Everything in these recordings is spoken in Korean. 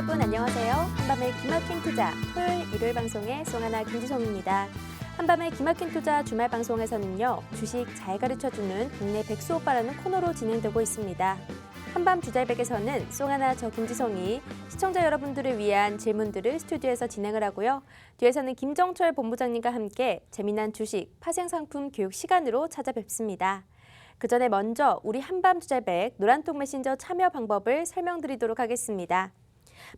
여러분 안녕하세요. 한밤의 기막힌 투자 토요일 일요일 방송의 송하나 김지송입니다. 한밤의 기막힌 투자 주말 방송에서는요. 주식 잘 가르쳐주는 국내 백수 오빠라는 코너로 진행되고 있습니다. 한밤 주잘백에서는 송하나 저 김지송이 시청자 여러분들을 위한 질문들을 스튜디오에서 진행을 하고요. 뒤에서는 김정철 본부장님과 함께 재미난 주식, 파생상품 교육 시간으로 찾아뵙습니다. 그 전에 먼저 우리 한밤 주잘백 노란톡 메신저 참여 방법을 설명드리도록 하겠습니다.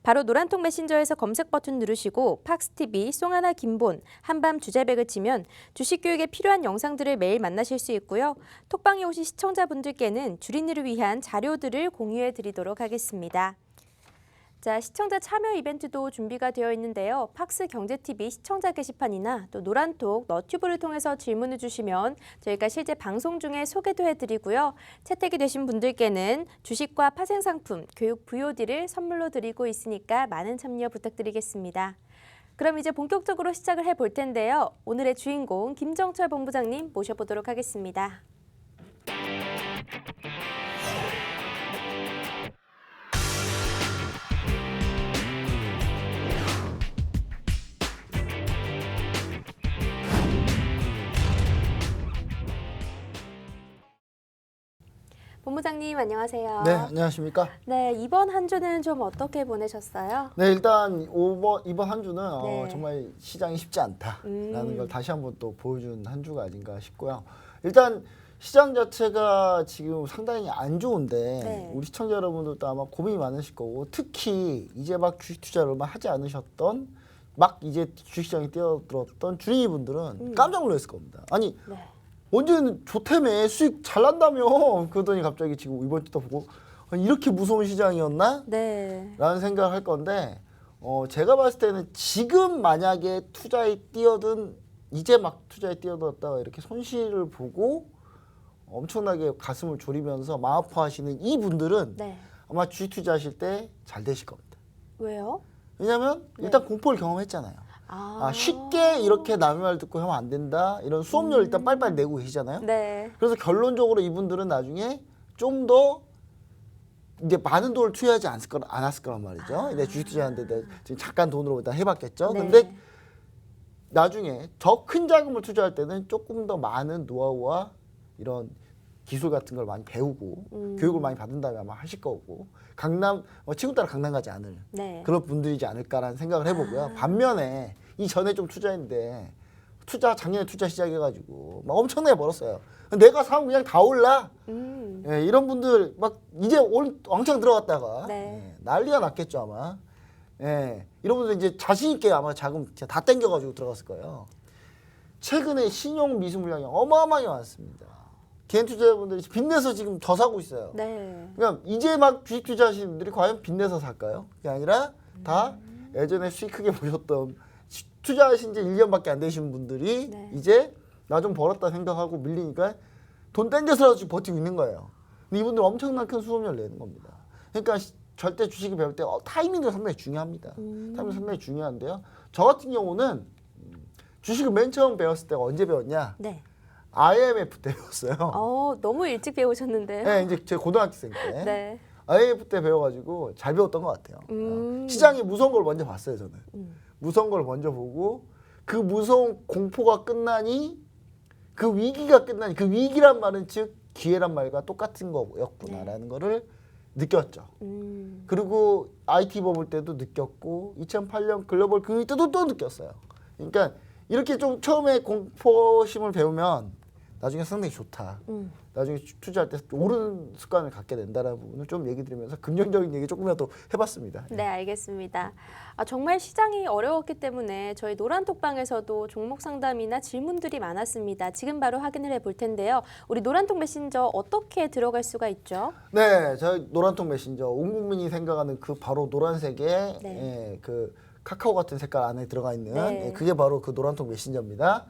바로 노란톡 메신저에서 검색 버튼 누르시고 팍스TV, 송하나 김본, 한밤 주잘백을 치면 주식 교육에 필요한 영상들을 매일 만나실 수 있고요. 톡방에 오신 시청자분들께는 주린이를 위한 자료들을 공유해 드리도록 하겠습니다. 자, 시청자 참여 이벤트도 준비가 되어 있는데요. 팍스 경제TV 시청자 게시판이나 또 노란톡 너튜브를 통해서 질문을 주시면 저희가 실제 방송 중에 소개도 해드리고요. 채택이 되신 분들께는 주식과 파생상품, 교육 VOD를 선물로 드리고 있으니까 많은 참여 부탁드리겠습니다. 그럼 이제 본격적으로 시작을 해볼 텐데요. 오늘의 주인공 김정철 본부장님 모셔보도록 하겠습니다. 본부장님 안녕하세요. 네, 안녕하십니까? 네, 이번 한 주는 좀 어떻게 보내셨어요? 네, 일단 이번 한 주는 네. 정말 시장이 쉽지 않다라는 걸 다시 한번 또 보여준 한 주가 아닌가 싶고요. 일단 시장 자체가 지금 상당히 안 좋은데 네. 우리 시청자 여러분들도 아마 고민이 많으실 거고, 특히 이제 막 주식 투자를 얼마 하지 않으셨던, 막 이제 주식시장에 뛰어들었던 주린이 분들은 깜짝 놀랐을 겁니다. 아니, 네. 언제는 좋다며 수익 잘 난다며 그러더니 갑자기 지금 이번 주도 보고 아니, 이렇게 무서운 시장이었나? 네. 라는 생각을 할 건데, 제가 봤을 때는 지금 만약에 투자에 뛰어든, 이제 막 투자에 뛰어들었다가 이렇게 손실을 보고 엄청나게 가슴을 졸이면서 마음 아파하시는 이 분들은 네. 아마 주식 투자하실 때 잘 되실 겁니다. 왜요? 왜냐면 일단 공포를 경험했잖아요. 아, 쉽게 이렇게 남의 말 듣고 하면 안 된다, 이런 수업료를 일단 빨리빨리 내고 계시잖아요. 네. 그래서 결론적으로 이분들은 나중에 좀 더 이제 많은 돈을 투여하지 않았을 거란 말이죠. 내 주식 투자하는데 지금 잠깐 돈으로 일단 해봤겠죠. 네. 근데 나중에 더 큰 자금을 투자할 때는 조금 더 많은 노하우와 이런 기술 같은 걸 많이 배우고 교육을 많이 받은 다음에 아마 하실 거고, 친구 따라 강남 가지 않을 네. 그런 분들이지 않을까라는 생각을 해보고요. 반면에 이전에 좀 투자했는데 작년에 투자 시작해가지고 막 엄청나게 벌었어요. 내가 사면 그냥 다 올라. 예, 이런 분들 막 이제 왕창 들어갔다가 네. 난리가 났겠죠 아마. 예, 이런 분들 이제 자신 있게 아마 자금 진짜 다 땡겨가지고 들어갔을 거예요. 최근에 신용 미수 물량이 어마어마하게 많습니다. 개인 투자자분들이 빚내서 지금 더 사고 있어요. 네. 그러니까 이제 막 주식 투자하시는 분들이 과연 빚내서 살까요? 그게 아니라 다 예전에 수익 크게 보셨던, 투자하신 지 1년밖에 안 되신 분들이 네. 이제 나 좀 벌었다 생각하고 밀리니까 돈 땡겨서라도 지금 버티고 있는 거예요. 근데 이분들 엄청난 큰 수업료를 내는 겁니다. 그러니까 절대 주식을 배울 때 타이밍도 상당히 중요합니다. 타이밍도 상당히 중요한데요. 저 같은 경우는 주식을 맨 처음 배웠을 때가 언제 배웠냐? 네. IMF 때 배웠어요. 너무 일찍 배우셨는데요. 네, 이제 제 고등학생 때. 네. IMF 때 배워가지고 잘 배웠던 것 같아요. 음. 시장이 무서운 걸 먼저 봤어요, 저는. 무서운 걸 먼저 보고, 그 무서운 공포가 끝나니, 그 위기가 끝나니, 그 위기란 말은 즉 기회란 말과 똑같은 거였구나라는 거를 느꼈죠. 그리고 IT 버블 때도 느꼈고 2008년 글로벌 금융위 때도 또 느꼈어요. 그러니까 이렇게 좀 처음에 공포심을 배우면 나중에 상당히 좋다. 나중에 투자할 때 옳은 습관을 갖게 된다는 부분을 좀 얘기 드리면서 긍정적인 얘기 조금이라도 해봤습니다. 네, 알겠습니다. 정말 시장이 어려웠기 때문에 저희 노란톡방에서도 종목 상담이나 질문들이 많았습니다. 지금 바로 확인을 해볼 텐데요. 우리 노란톡 메신저 어떻게 들어갈 수가 있죠? 네, 저희 노란톡 메신저, 온 국민이 생각하는 그 바로 노란색의 네. 그 카카오 같은 색깔 안에 들어가 있는 네. 그게 바로 그 노란톡 메신저입니다.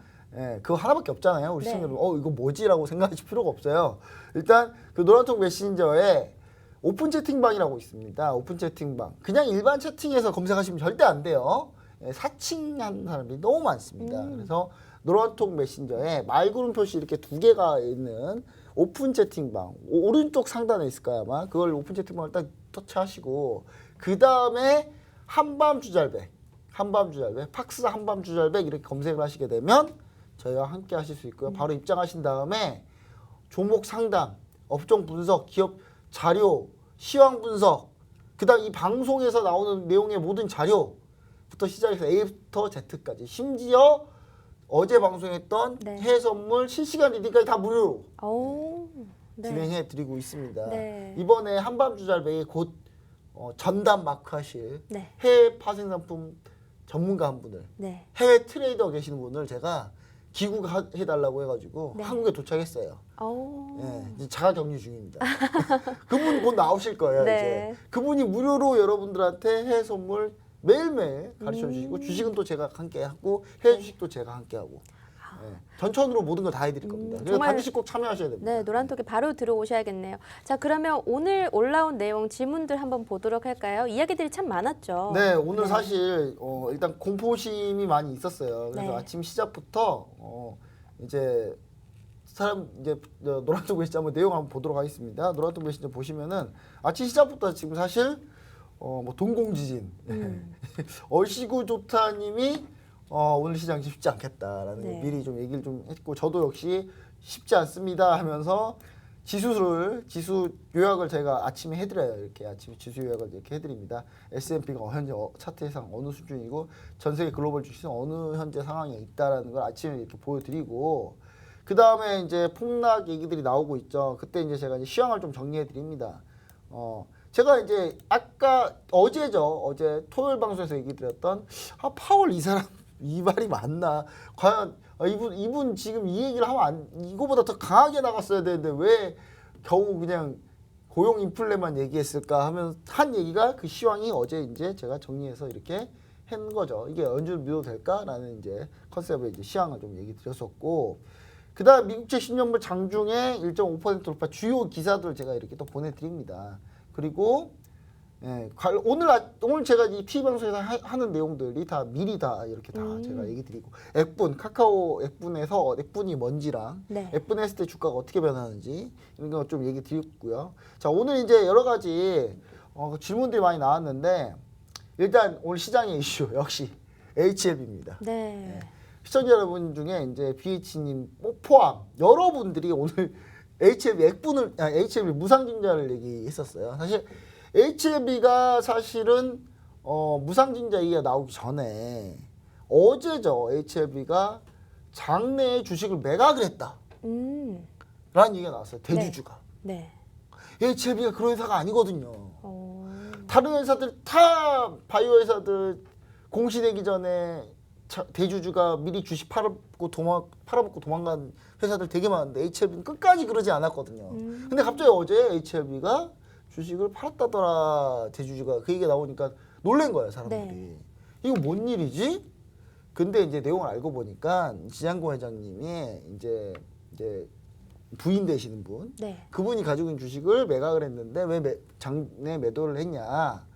그거 하나밖에 없잖아요. 우리 네. 시청자 여러분, 이거 뭐지라고 생각하실 필요가 없어요. 일단 그 노란톡 메신저에 오픈 채팅방이라고 있습니다. 오픈 채팅방. 그냥 일반 채팅에서 검색하시면 절대 안 돼요. 사칭한 사람들이 너무 많습니다. 그래서 노란톡 메신저에 말구름 표시 이렇게 두 개가 있는 오픈 채팅방, 오른쪽 상단에 있을 거야 아마. 그걸 오픈 채팅방을 딱 터치하시고, 그 다음에 한밤주잘백, 팍스 한밤주잘백 이렇게 검색을 하시게 되면 저희와 함께 하실 수 있고요. 바로 입장하신 다음에 종목 상담, 업종 분석, 기업 자료, 시황 분석, 그다음 이 방송에서 나오는 내용의 모든 자료부터 시작해서 A부터 Z까지, 심지어 어제 방송했던 네. 해외 선물 실시간 리딩까지 다 무료로 오, 네. 진행해 드리고 있습니다. 네. 이번에 한밤주잘백이 곧 전담 마크 하실 네. 해외 파생 상품 전문가 한 분을, 네. 해외 트레이더 계시는 분을 제가 기국해달라고 해가지고 네. 한국에 도착했어요. 오. 예, 이제 자가 격리 중입니다. 그분 곧 나오실 거예요. 네. 이제 그분이 무료로 여러분들한테 해외 선물 매일매일 가르쳐 주시고, 주식은 또 제가 함께 하고 해외 주식도 제가 함께 하고, 예, 전천후로 모든 걸 다 해드릴 겁니다. 그래서 정말- 반드시 꼭 참여하셔야 됩니다. 네, 노란톡에 바로 들어오셔야겠네요. 자, 그러면 오늘 올라온 내용 질문들 한번 보도록 할까요? 이야기들이 참 많았죠. 네, 오늘 네. 사실 일단 공포심이 많이 있었어요. 그래서 네. 아침 시작부터 이제 사람 이제 노란톡 메시지 한번 내용 한번 보도록 하겠습니다. 노란톡 메시지 보시면은 아침 시작부터 지금 사실 뭐 동공지진, 얼씨구 조타님이 오늘 시장 쉽지 않겠다라는 네. 거 미리 좀 얘기를 좀 했고, 저도 역시 쉽지 않습니다 하면서 지수 요약을 제가 아침에 해드려요. 이렇게 아침에 지수 요약을 이렇게 해드립니다. S&P가 현재 차트상 어느 수준이고 전 세계 글로벌 주식은 어느 현재 상황에 있다라는 걸 아침에 이렇게 보여드리고, 그 다음에 이제 폭락 얘기들이 나오고 있죠. 그때 이제 제가 이제 시황을 좀 정리해드립니다. 제가 이제 아까 어제 토요일 방송에서 얘기 드렸던 파월 이 사람 이 말이 맞나? 과연 이분 지금 이 얘기를 하면 이거보다 더 강하게 나갔어야 되는데 왜 겨우 그냥 고용 인플레만 얘기했을까 하면 한 얘기가 그 시황이 어제 이제 제가 정리해서 이렇게 한 거죠. 이게 언제 믿어도 될까라는 이제 컨셉의 이제 시황을 좀 얘기 드렸었고, 그다음 미국채 10년물 장중에 1.5% 돌파 주요 기사들을 제가 이렇게 또 보내드립니다. 그리고 예, 오늘 제가 이 TV 방송에서 하는 내용들이 다 미리 다 이렇게 다 제가 얘기 드리고, 액분, 카카오 액분에서 액분이 뭔지랑 네. 액분 했을 때 주가가 어떻게 변하는지 이런 거 좀 얘기 드렸고요. 자, 오늘 이제 여러 가지 질문들이 많이 나왔는데, 일단 오늘 시장의 이슈 역시 HLB입니다. 네. 시청자 여러분 중에 이제 BH님 포함 여러분들이 오늘 HLB 무상증자를 얘기했었어요. 사실 HLB가 사실은 무상증자 얘기가 나오기 전에 어제죠. HLB가 장내에 주식을 매각을 했다 라는 얘기가 나왔어요. 대주주가. 네. HLB가 그런 회사가 아니거든요. 다른 회사들 다 바이오 회사들 공시되기 전에 대주주가 미리 주식 팔아먹고 도망간 회사들 되게 많은데 HLB는 끝까지 그러지 않았거든요. 근데 갑자기 어제 HLB가 주식을 팔았다더라, 대주주가. 그 얘기가 나오니까 놀란 거예요, 사람들이. 네. 이거 뭔 일이지? 근데 이제 내용을 알고 보니까 지장고 회장님이 이제 부인 되시는 분, 네. 그분이 가지고 있는 주식을 매각을 했는데 왜 장내 매도를 했냐?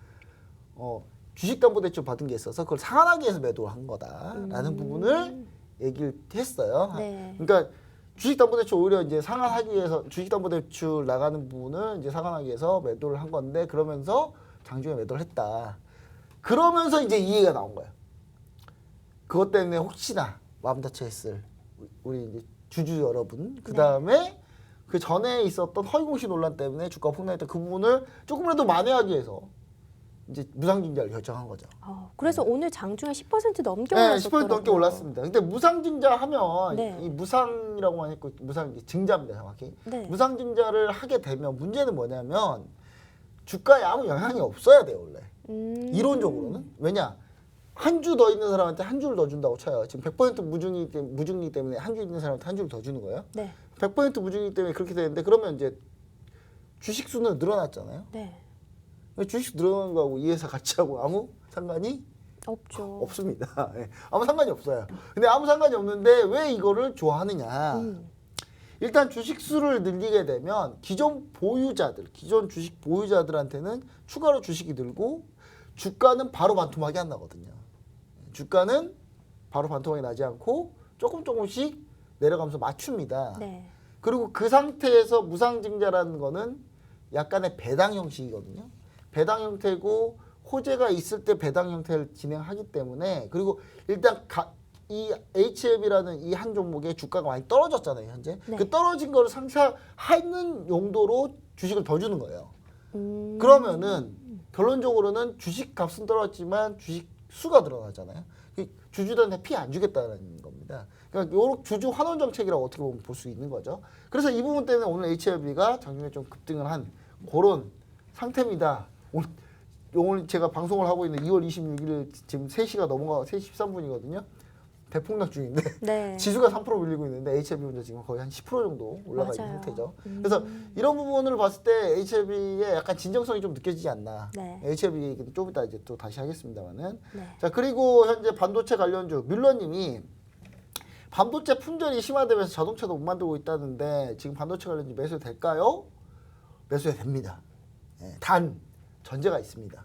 주식담보대출 받은 게 있어서 그걸 상환하기 위해서 매도를 한 거다라는 부분을 얘기를 했어요. 네. 그러니까 주식담보대출 오히려 이제 상환하기 위해서, 주식담보대출 나가는 부분을 이제 상환하기 위해서 매도를 한 건데, 그러면서 장중에 매도를 했다. 그러면서 이제 이 얘기가 나온 거예요. 그것 때문에 혹시나 마음 다쳐했을 우리 이제 주주 여러분, 그 다음에 그 전에 있었던 허위공시 논란 때문에 주가 폭락했던 그 부분을 조금이라도 만회하기 위해서 이제 무상증자를 결정한 거죠. 그래서 오늘 장중에 10% 넘게 네, 올랐었더라고요. 10% 넘게 올랐습니다. 근데 무상증자 하면 네. 이 무상이라고만 했고, 증자입니다, 정확히. 네. 무상증자를 하게 되면 문제는 뭐냐면 주가에 아무 영향이 없어야 돼요, 원래. 이론적으로는. 왜냐? 한 주 더 있는 사람한테 한 주를 더 준다고 쳐요. 지금 100% 무중리 때문에 한 주 있는 사람한테 한 주를 더 주는 거예요. 네. 100% 무중리 때문에 그렇게 되는데, 그러면 이제 주식 수는 늘어났잖아요. 네. 주식 수 늘어난 거하고 이 회사 같이 하고 아무 상관이 없죠. 없습니다. 예, 아무 상관이 없어요. 근데 아무 상관이 없는데 왜 이거를 좋아하느냐? 일단 주식 수를 늘리게 되면 기존 주식 보유자들한테는 추가로 주식이 늘고, 주가는 바로 반토막이 안 나거든요. 주가는 바로 반토막이 나지 않고 조금씩 내려가면서 맞춥니다. 네. 그리고 그 상태에서 무상증자라는 거는 약간의 배당 형식이거든요. 배당 형태고 호재가 있을 때 배당 형태를 진행하기 때문에 그리고 일단 이 HLB라는 이 한 종목의 주가가 많이 떨어졌잖아요 현재. 네. 그 떨어진 거를 상쇄하는 용도로 주식을 더 주는 거예요. 그러면은 결론적으로는 주식 값은 떨어졌지만 주식 수가 늘어나잖아요. 주주들한테 피해 안 주겠다는 겁니다. 그러니까 요 주주 환원 정책이라고 어떻게 보면 볼 수 있는 거죠. 그래서 이 부분 때문에 오늘 HLB가 작년에 좀 급등을 한 그런 상태입니다. 오늘 제가 방송을 하고 있는 2월 26일 지금 3시가 넘어가 3시 13분이거든요. 대폭락 중인데 네. 지수가 3% 밀리고 있는데 HLB 혼자 지금 거의 한 10% 정도 올라가 있는 맞아요. 상태죠. 그래서 이런 부분을 봤을 때 HLB의 약간 진정성이 좀 느껴지지 않나. 네. HLB 얘기는 좀 이따 이제 또 다시 하겠습니다만은. 네. 자 그리고 현재 반도체 관련주 뮬러님이 반도체 품절이 심화되면서 자동차도 못 만들고 있다는데 지금 반도체 관련주 매수 될까요? 매수해 됩니다. 예, 단 전제가 있습니다.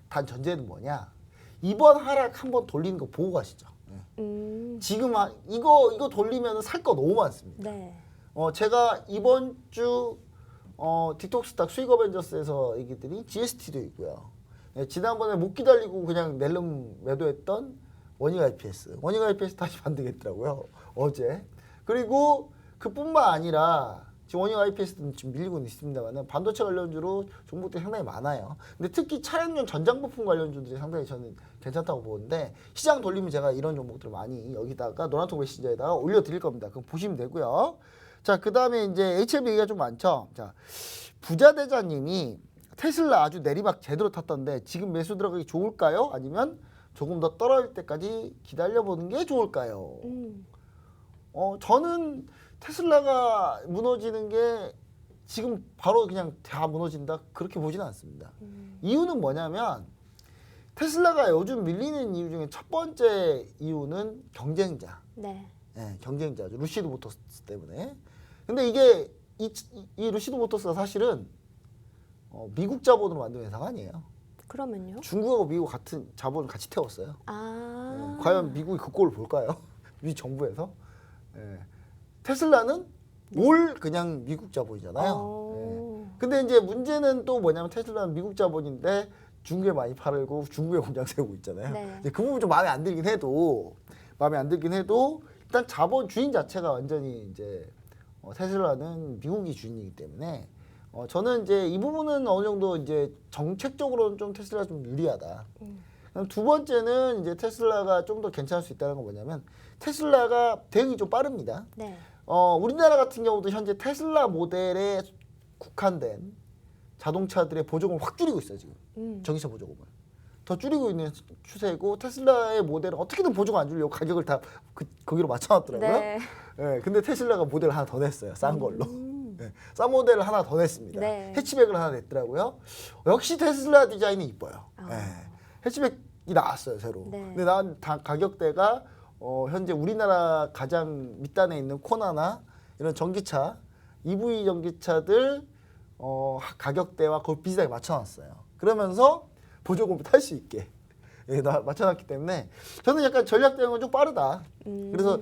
단 전제는 뭐냐? 이번 하락 한번 돌리는 거 보고 가시죠. 지금 이거 돌리면 살 거 너무 많습니다. 네. 제가 이번 주 틱톡스탁 수익 어벤져스에서 얘기들이 GST도 있고요. 네, 지난번에 못 기다리고 그냥 낼름 매도했던 원익 IPS 다시 반등했더라고요. 어제. 그리고 그뿐만 아니라 지금 원익 IPS는 지금 밀리고 있습니다만 반도체 관련주로 종목들이 상당히 많아요. 근데 특히 차량용 전장 부품 관련주들이 상당히 저는 괜찮다고 보는데 시장 돌리면 제가 이런 종목들을 많이 여기다가 노란통 메신저에다가 올려드릴 겁니다. 그럼 보시면 되고요. 자, 그 다음에 이제 HLB 얘기가 좀 많죠. 자, 부자대자님이 테슬라 아주 내리막 제대로 탔던데 지금 매수 들어가기 좋을까요? 아니면 조금 더 떨어질 때까지 기다려보는 게 좋을까요? 저는 테슬라가 무너지는 게 지금 바로 그냥 다 무너진다 그렇게 보지는 않습니다. 이유는 뭐냐면 테슬라가 요즘 밀리는 이유 중에 첫 번째 이유는 경쟁자. 네. 네, 경쟁자죠. 루시드 모터스 때문에. 근데 이게 이 루시드 모터스가 사실은 미국 자본으로 만든 회사가 아니에요. 그러면요? 중국하고 미국 같은 자본을 같이 태웠어요. 아. 과연 미국이 그 꼴을 볼까요? 미 정부에서? 예. 테슬라는 올 그냥 미국 자본이잖아요. 예. 근데 이제 문제는 또 뭐냐면 테슬라는 미국 자본인데 중국에 많이 팔고 중국에 공장 세우고 있잖아요. 네. 이제 그 부분 좀 마음에 안 들긴 해도 일단 자본 주인 자체가 완전히 이제 테슬라는 미국이 주인이기 때문에 저는 이제 이 부분은 어느 정도 이제 정책적으로는 좀 테슬라가 좀 유리하다. 그럼 두 번째는 이제 테슬라가 좀 더 괜찮을 수 있다는 건 뭐냐면 테슬라가 대응이 좀 빠릅니다. 네. 우리나라 같은 경우도 현재 테슬라 모델에 국한된 자동차들의 보조금을 확 줄이고 있어요 지금. 전기차 보조금을 더 줄이고 있는 추세고 테슬라의 모델은 어떻게든 보조금 안 주려고 가격을 다 거기로 맞춰놨더라고요. 네. 예, 근데 테슬라가 모델을 하나 더 냈어요. 싼 걸로. 예, 싼 모델을 하나 더 냈습니다. 네. 해치백을 하나 냈더라고요. 역시 테슬라 디자인이 이뻐요. 아. 예, 해치백이 나왔어요 새로. 네. 근데 난 가격대가 현재 우리나라 가장 밑단에 있는 코나나 이런 전기차 EV 전기차들 가격대와 그걸 비슷하게 맞춰놨어요. 그러면서 보조금을 탈 수 있게 맞춰놨기 때문에 저는 약간 전략 대응은 좀 빠르다. 그래서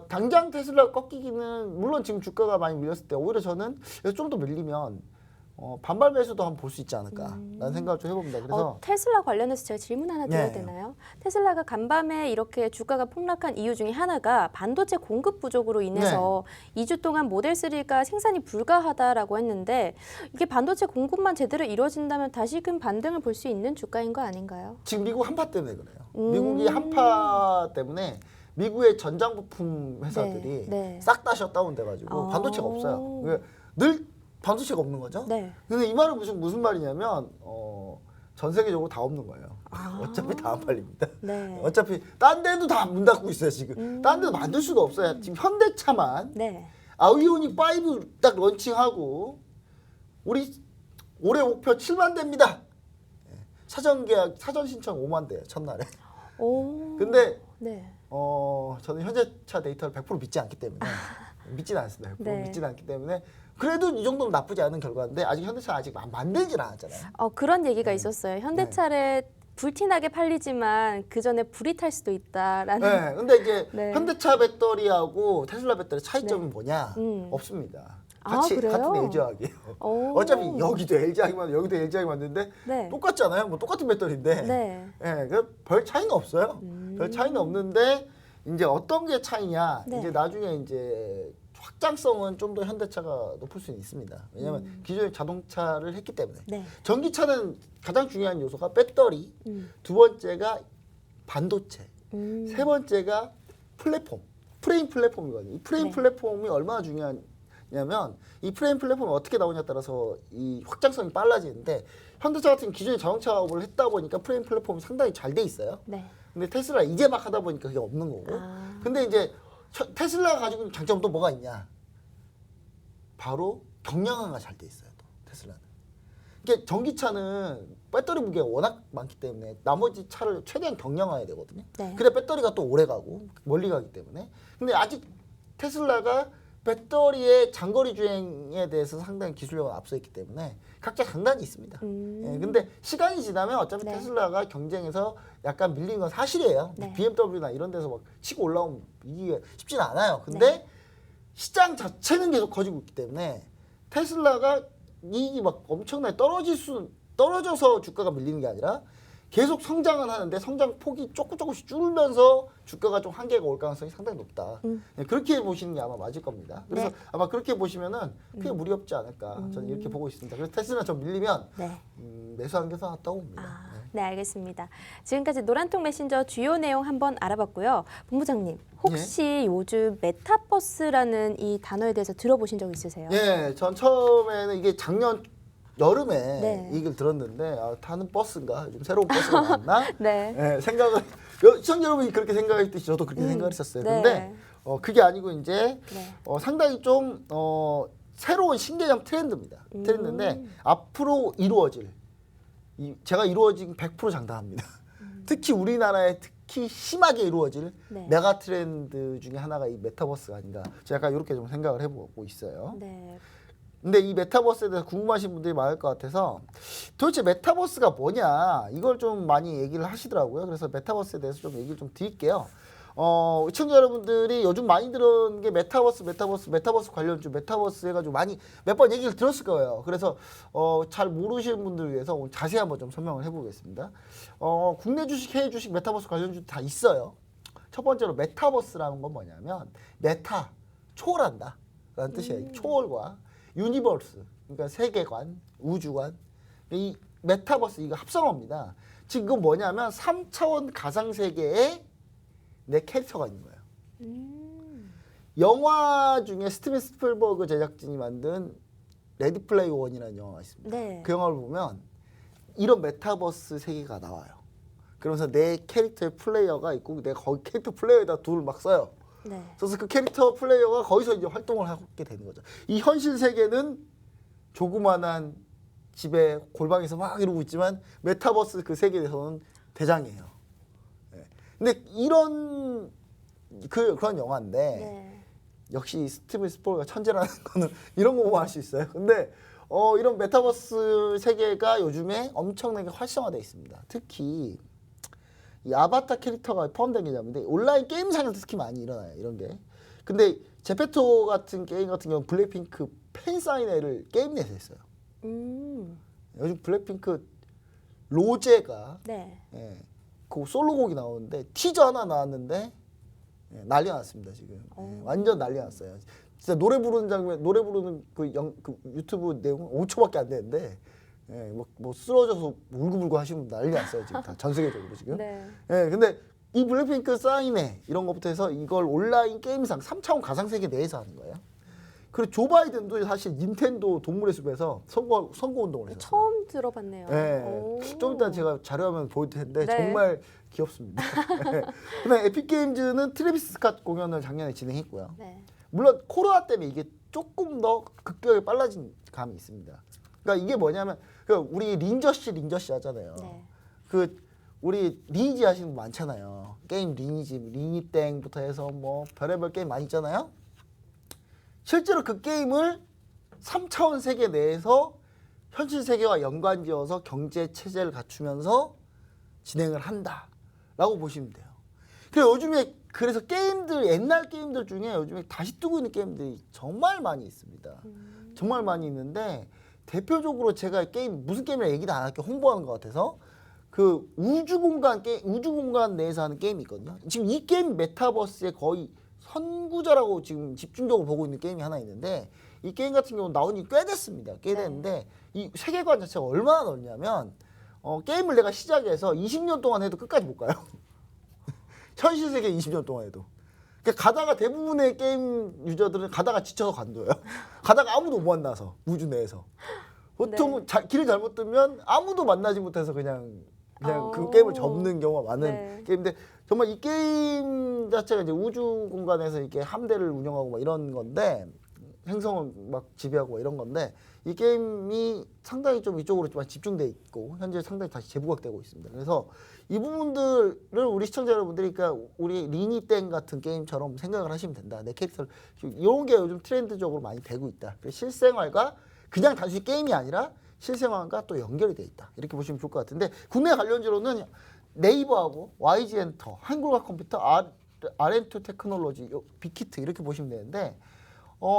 당장 테슬라 꺾이기는 물론 지금 주가가 많이 밀렸을 때 오히려 저는 좀 더 밀리면 반발 매수도 한번 볼 수 있지 않을까 라는 생각을 좀 해봅니다. 그래서 테슬라 관련해서 제가 질문 하나 드려야 네. 되나요? 테슬라가 간밤에 이렇게 주가가 폭락한 이유 중에 하나가 반도체 공급 부족으로 인해서 네. 2주 동안 모델 3가 생산이 불가하다라고 했는데 이게 반도체 공급만 제대로 이루어진다면 다시금 반등을 볼 수 있는 주가인 거 아닌가요? 지금 미국 한파 때문에 그래요. 미국이 한파 때문에 미국의 전장 부품 회사들이 네. 싹 다 셧다운 돼가지고 반도체가 없어요. 그러니까 늘 반도체가 없는 거죠. 네. 근데 이 말은 무슨 말이냐면 전 세계적으로 다 없는 거예요. 어차피 다 안 팔립니다. 네. 어차피 딴 데도 다 문 닫고 있어요 지금. 딴 데도 만들 수가 없어요. 지금 현대차만 네. 아이오닉 5 딱 런칭하고 우리 올해 목표 7만 대입니다. 사전 계약 사전 신청 5만 대예요 첫날에. 오. 근데 네. 저는 현대차 데이터를 100% 믿지 않기 때문에 믿지는 않습니다. 100% 네. 믿지는 않기 때문에 그래도 이 정도는 나쁘지 않은 결과인데 아직 현대차 아직 만들질 않았잖아요. 그런 얘기가 있었어요. 현대차를 불티나게 팔리지만 그 전에 불이 탈 수도 있다라는. 네, 근데 이제 네. 현대차 배터리하고 테슬라 배터리 차이점은 네. 뭐냐? 없습니다. 같이 그래요? 같은 LG화학이에요. 오. 어차피 여기도 LG화학이 맞는데 여기도 LG화학이 맞는데 네. 똑같잖아요. 뭐 똑같은 배터리인데. 네. 예, 별 차이는 없어요. 별 차이는 없는데 이제 어떤 게 차이냐? 네. 이제 나중에 이제 확장성은 좀 더 현대차가 높을 수는 있습니다. 왜냐하면 기존에 자동차를 했기 때문에. 네. 전기차는 가장 중요한 요소가 배터리, 두 번째가 반도체, 세 번째가 플랫폼, 프레임 플랫폼이거든요. 이 프레임 네. 플랫폼이 얼마나 중요하냐면 이 프레임 플랫폼이 어떻게 나오냐에 따라서 이 확장성이 빨라지는데 현대차 같은 기존의 자동차 사업을 했다 보니까 프레임 플랫폼이 상당히 잘 돼 있어요. 네. 근데 테슬라 이제 막 하다 보니까 그게 없는 거고. 근데 이제 테슬라가 가지고 있는 장점은 또 뭐가 있냐? 바로 경량화가 잘 돼 있어요. 또 테슬라는. 이게 전기차는 배터리 무게가 워낙 많기 때문에 나머지 차를 최대한 경량화해야 되거든요. 네. 그래 배터리가 또 오래 가고 멀리 가기 때문에. 근데 아직 테슬라가 배터리의 장거리 주행에 대해서 상당히 기술력은 앞서 있기 때문에 각자 장단이 있습니다. 예, 근데 시간이 지나면 어차피 네. 테슬라가 경쟁에서 약간 밀린 건 사실이에요. 네. BMW나 이런 데서 막 치고 올라오면 이게 쉽지는 않아요. 근데 네. 시장 자체는 계속 커지고 있기 때문에 테슬라가 이익이 막 엄청나게 떨어져서 주가가 밀리는 게 아니라 계속 성장은 하는데 성장 폭이 조금씩 줄면서 주가가 좀 한계가 올 가능성이 상당히 높다. 네, 그렇게 보시는 게 아마 맞을 겁니다. 그래서 네. 아마 그렇게 보시면은 크게 무리 없지 않을까. 저는 이렇게 보고 있습니다. 그래서 테슬라 좀 밀리면 네. 매수한 게 낫다고 봅니다. 네, 알겠습니다. 지금까지 노란통 메신저 주요 내용 한번 알아봤고요. 본부장님, 혹시 요즘 메타버스라는 이 단어에 대해서 들어보신 적 있으세요? 예, 전 처음에는 이게 작년 여름에 네. 이 얘기를 들었는데 타는 버스인가? 요즘 새로운 버스가 나왔나? 네. 예, 생각을 시청자 여러분이 그렇게 생각했듯이 저도 그렇게 생각했었어요. 네. 근데 그게 아니고 이제 네. 상당히 좀 새로운 신개념 트렌드입니다. 트렌드인데 앞으로 이루어질 제가 이루어진 100% 장담합니다. 특히 우리나라에 특히 심하게 이루어질 네. 메가 트렌드 중에 하나가 이 메타버스가 아닌가. 제가 약간 이렇게 좀 생각을 해보고 있어요. 네. 근데 이 메타버스에 대해서 궁금하신 분들이 많을 것 같아서 도대체 메타버스가 뭐냐 이걸 좀 많이 얘기를 하시더라고요. 그래서 메타버스에 대해서 좀 얘기를 좀 드릴게요. 시청자 여러분들이 요즘 많이 들은 게 메타버스 관련주 메타버스 해가지고 많이 몇 번 얘기를 들었을 거예요. 그래서 잘 모르시는 분들을 위해서 오늘 자세히 한번 좀 설명을 해보겠습니다. 국내 주식, 해외 주식 메타버스 관련주 다 있어요. 첫 번째로 메타버스라는 건 뭐냐면 메타 초월한다 라는 뜻이에요. 초월과 유니버스 그러니까 세계관, 우주관 이 메타버스 이거 합성어입니다. 지금 이건 뭐냐면 3차원 가상세계에 내 캐릭터가 있는 거예요. 영화 중에 스티븐 스필버그 제작진이 만든 레디 플레이어 원이라는 영화가 있습니다. 네. 그 영화를 보면 이런 메타버스 세계가 나와요. 그러면서 내 캐릭터의 플레이어가 있고 내가 거기 캐릭터 플레이어에다 둘을 막 써요. 네. 그래서 그 캐릭터 플레이어가 거기서 이제 활동을 하게 되는 거죠. 이 현실 세계는 조그만한 집에 골방에서 막 이러고 있지만 메타버스 그 세계에서는 대장이에요. 네. 근데 이런 그런 영화인데 네. 역시 스티븐 스필버그가 천재라는 거는 이런 거 보면 알 수 있어요. 근데 이런 메타버스 세계가 요즘에 엄청나게 활성화되어 있습니다. 특히 이 아바타 캐릭터가 포함된 개념인데 온라인 게임상에서 특히 많이 일어나요. 이런 게. 근데 제페토 같은 게임 같은 경우는 블랙핑크 팬 사인회를 게임 내에서 했어요. 요즘 블랙핑크 로제가 네. 그 솔로곡이 나오는데 티저 하나 나왔는데 난리 났습니다. 지금. 완전 난리 났어요. 진짜 노래 부르는 장면, 노래 부르는 그 유튜브 내용 5초밖에 안 되는데 뭐 쓰러져서 울고불고 하시면 난리 났어요. 지금 다 전 세계적으로 지금. 네. 근데 이 블랙핑크 사인회 이런 것부터 해서 이걸 온라인 게임상 3차원 가상세계 내에서 하는 거예요. 그리고 조 바이든도 사실 닌텐도 동물의 숲에서 선거운동을 했어요. 처음 들어봤네요. 좀 이따 제가 자료화면 보여드릴 텐데 네. 정말 귀엽습니다. 그다음에 에픽게임즈는 트래비스 스캇 공연을 작년에 진행했고요. 네. 물론 코로나 때문에 이게 조금 더 급격하게 빨라진 감이 있습니다. 그러니까 이게 뭐냐면 우리 린저씨 하잖아요. 네. 우리 리니지 하시는 분 많잖아요. 게임 리니지, 리니땡부터 해서 뭐 별의별 게임 많이 있잖아요. 실제로 그 게임을 3차원 세계 내에서 현실 세계와 연관지어서 경제 체제를 갖추면서 진행을 한다라고 보시면 돼요. 그래서 요즘에 그래서 게임들 옛날 게임들 중에 요즘에 다시 뜨고 있는 게임들이 정말 많이 있습니다. 정말 많이 있는데 대표적으로 제가 게임 무슨 게임이라 얘기도 안 할게 홍보하는 것 같아서 그 우주공간 내에서 하는 게임이 있거든요. 지금 이 게임 메타버스의 거의 선구자라고 지금 집중적으로 보고 있는 게임이 하나 있는데 이 게임 같은 경우는 나온 지 꽤 됐습니다. 꽤 됐는데 이 세계관 자체가 얼마나 넓냐면 게임을 내가 시작해서 20년 동안 해도 끝까지 못 가요. 현실 세계 20년 동안 해도. 그러니까 가다가 대부분의 게임 유저들은 가다가 지쳐서 간도요. 가다가 아무도 못 만나서 우주 내에서. 보통 길을 잘못 뜨면 아무도 만나지 못해서 그냥 그 게임을 접는 경우가 많은 게임인데 정말 이 게임 자체가 이제 우주 공간에서 이렇게 함대를 운영하고 막 이런 건데 행성을 막 지배하고 이런 건데 이 게임이 상당히 좀 이쪽으로 좀 집중돼 있고 현재 상당히 다시 재부각되고 있습니다. 그래서 이 부분들을 우리 시청자 여러분들이 그러니까 우리 리니땡 같은 게임처럼 생각을 하시면 된다. 내 캐릭터를 이런 게 요즘 트렌드적으로 많이 되고 있다. 실생활과 그냥 단순히 게임이 아니라 실생활과 또 연결이 돼 있다. 이렇게 보시면 좋을 것 같은데 국내 관련주로는 네이버하고 YG엔터, 한국과컴퓨터, R&2 테크놀로지, 빅히트 이렇게 보시면 되는데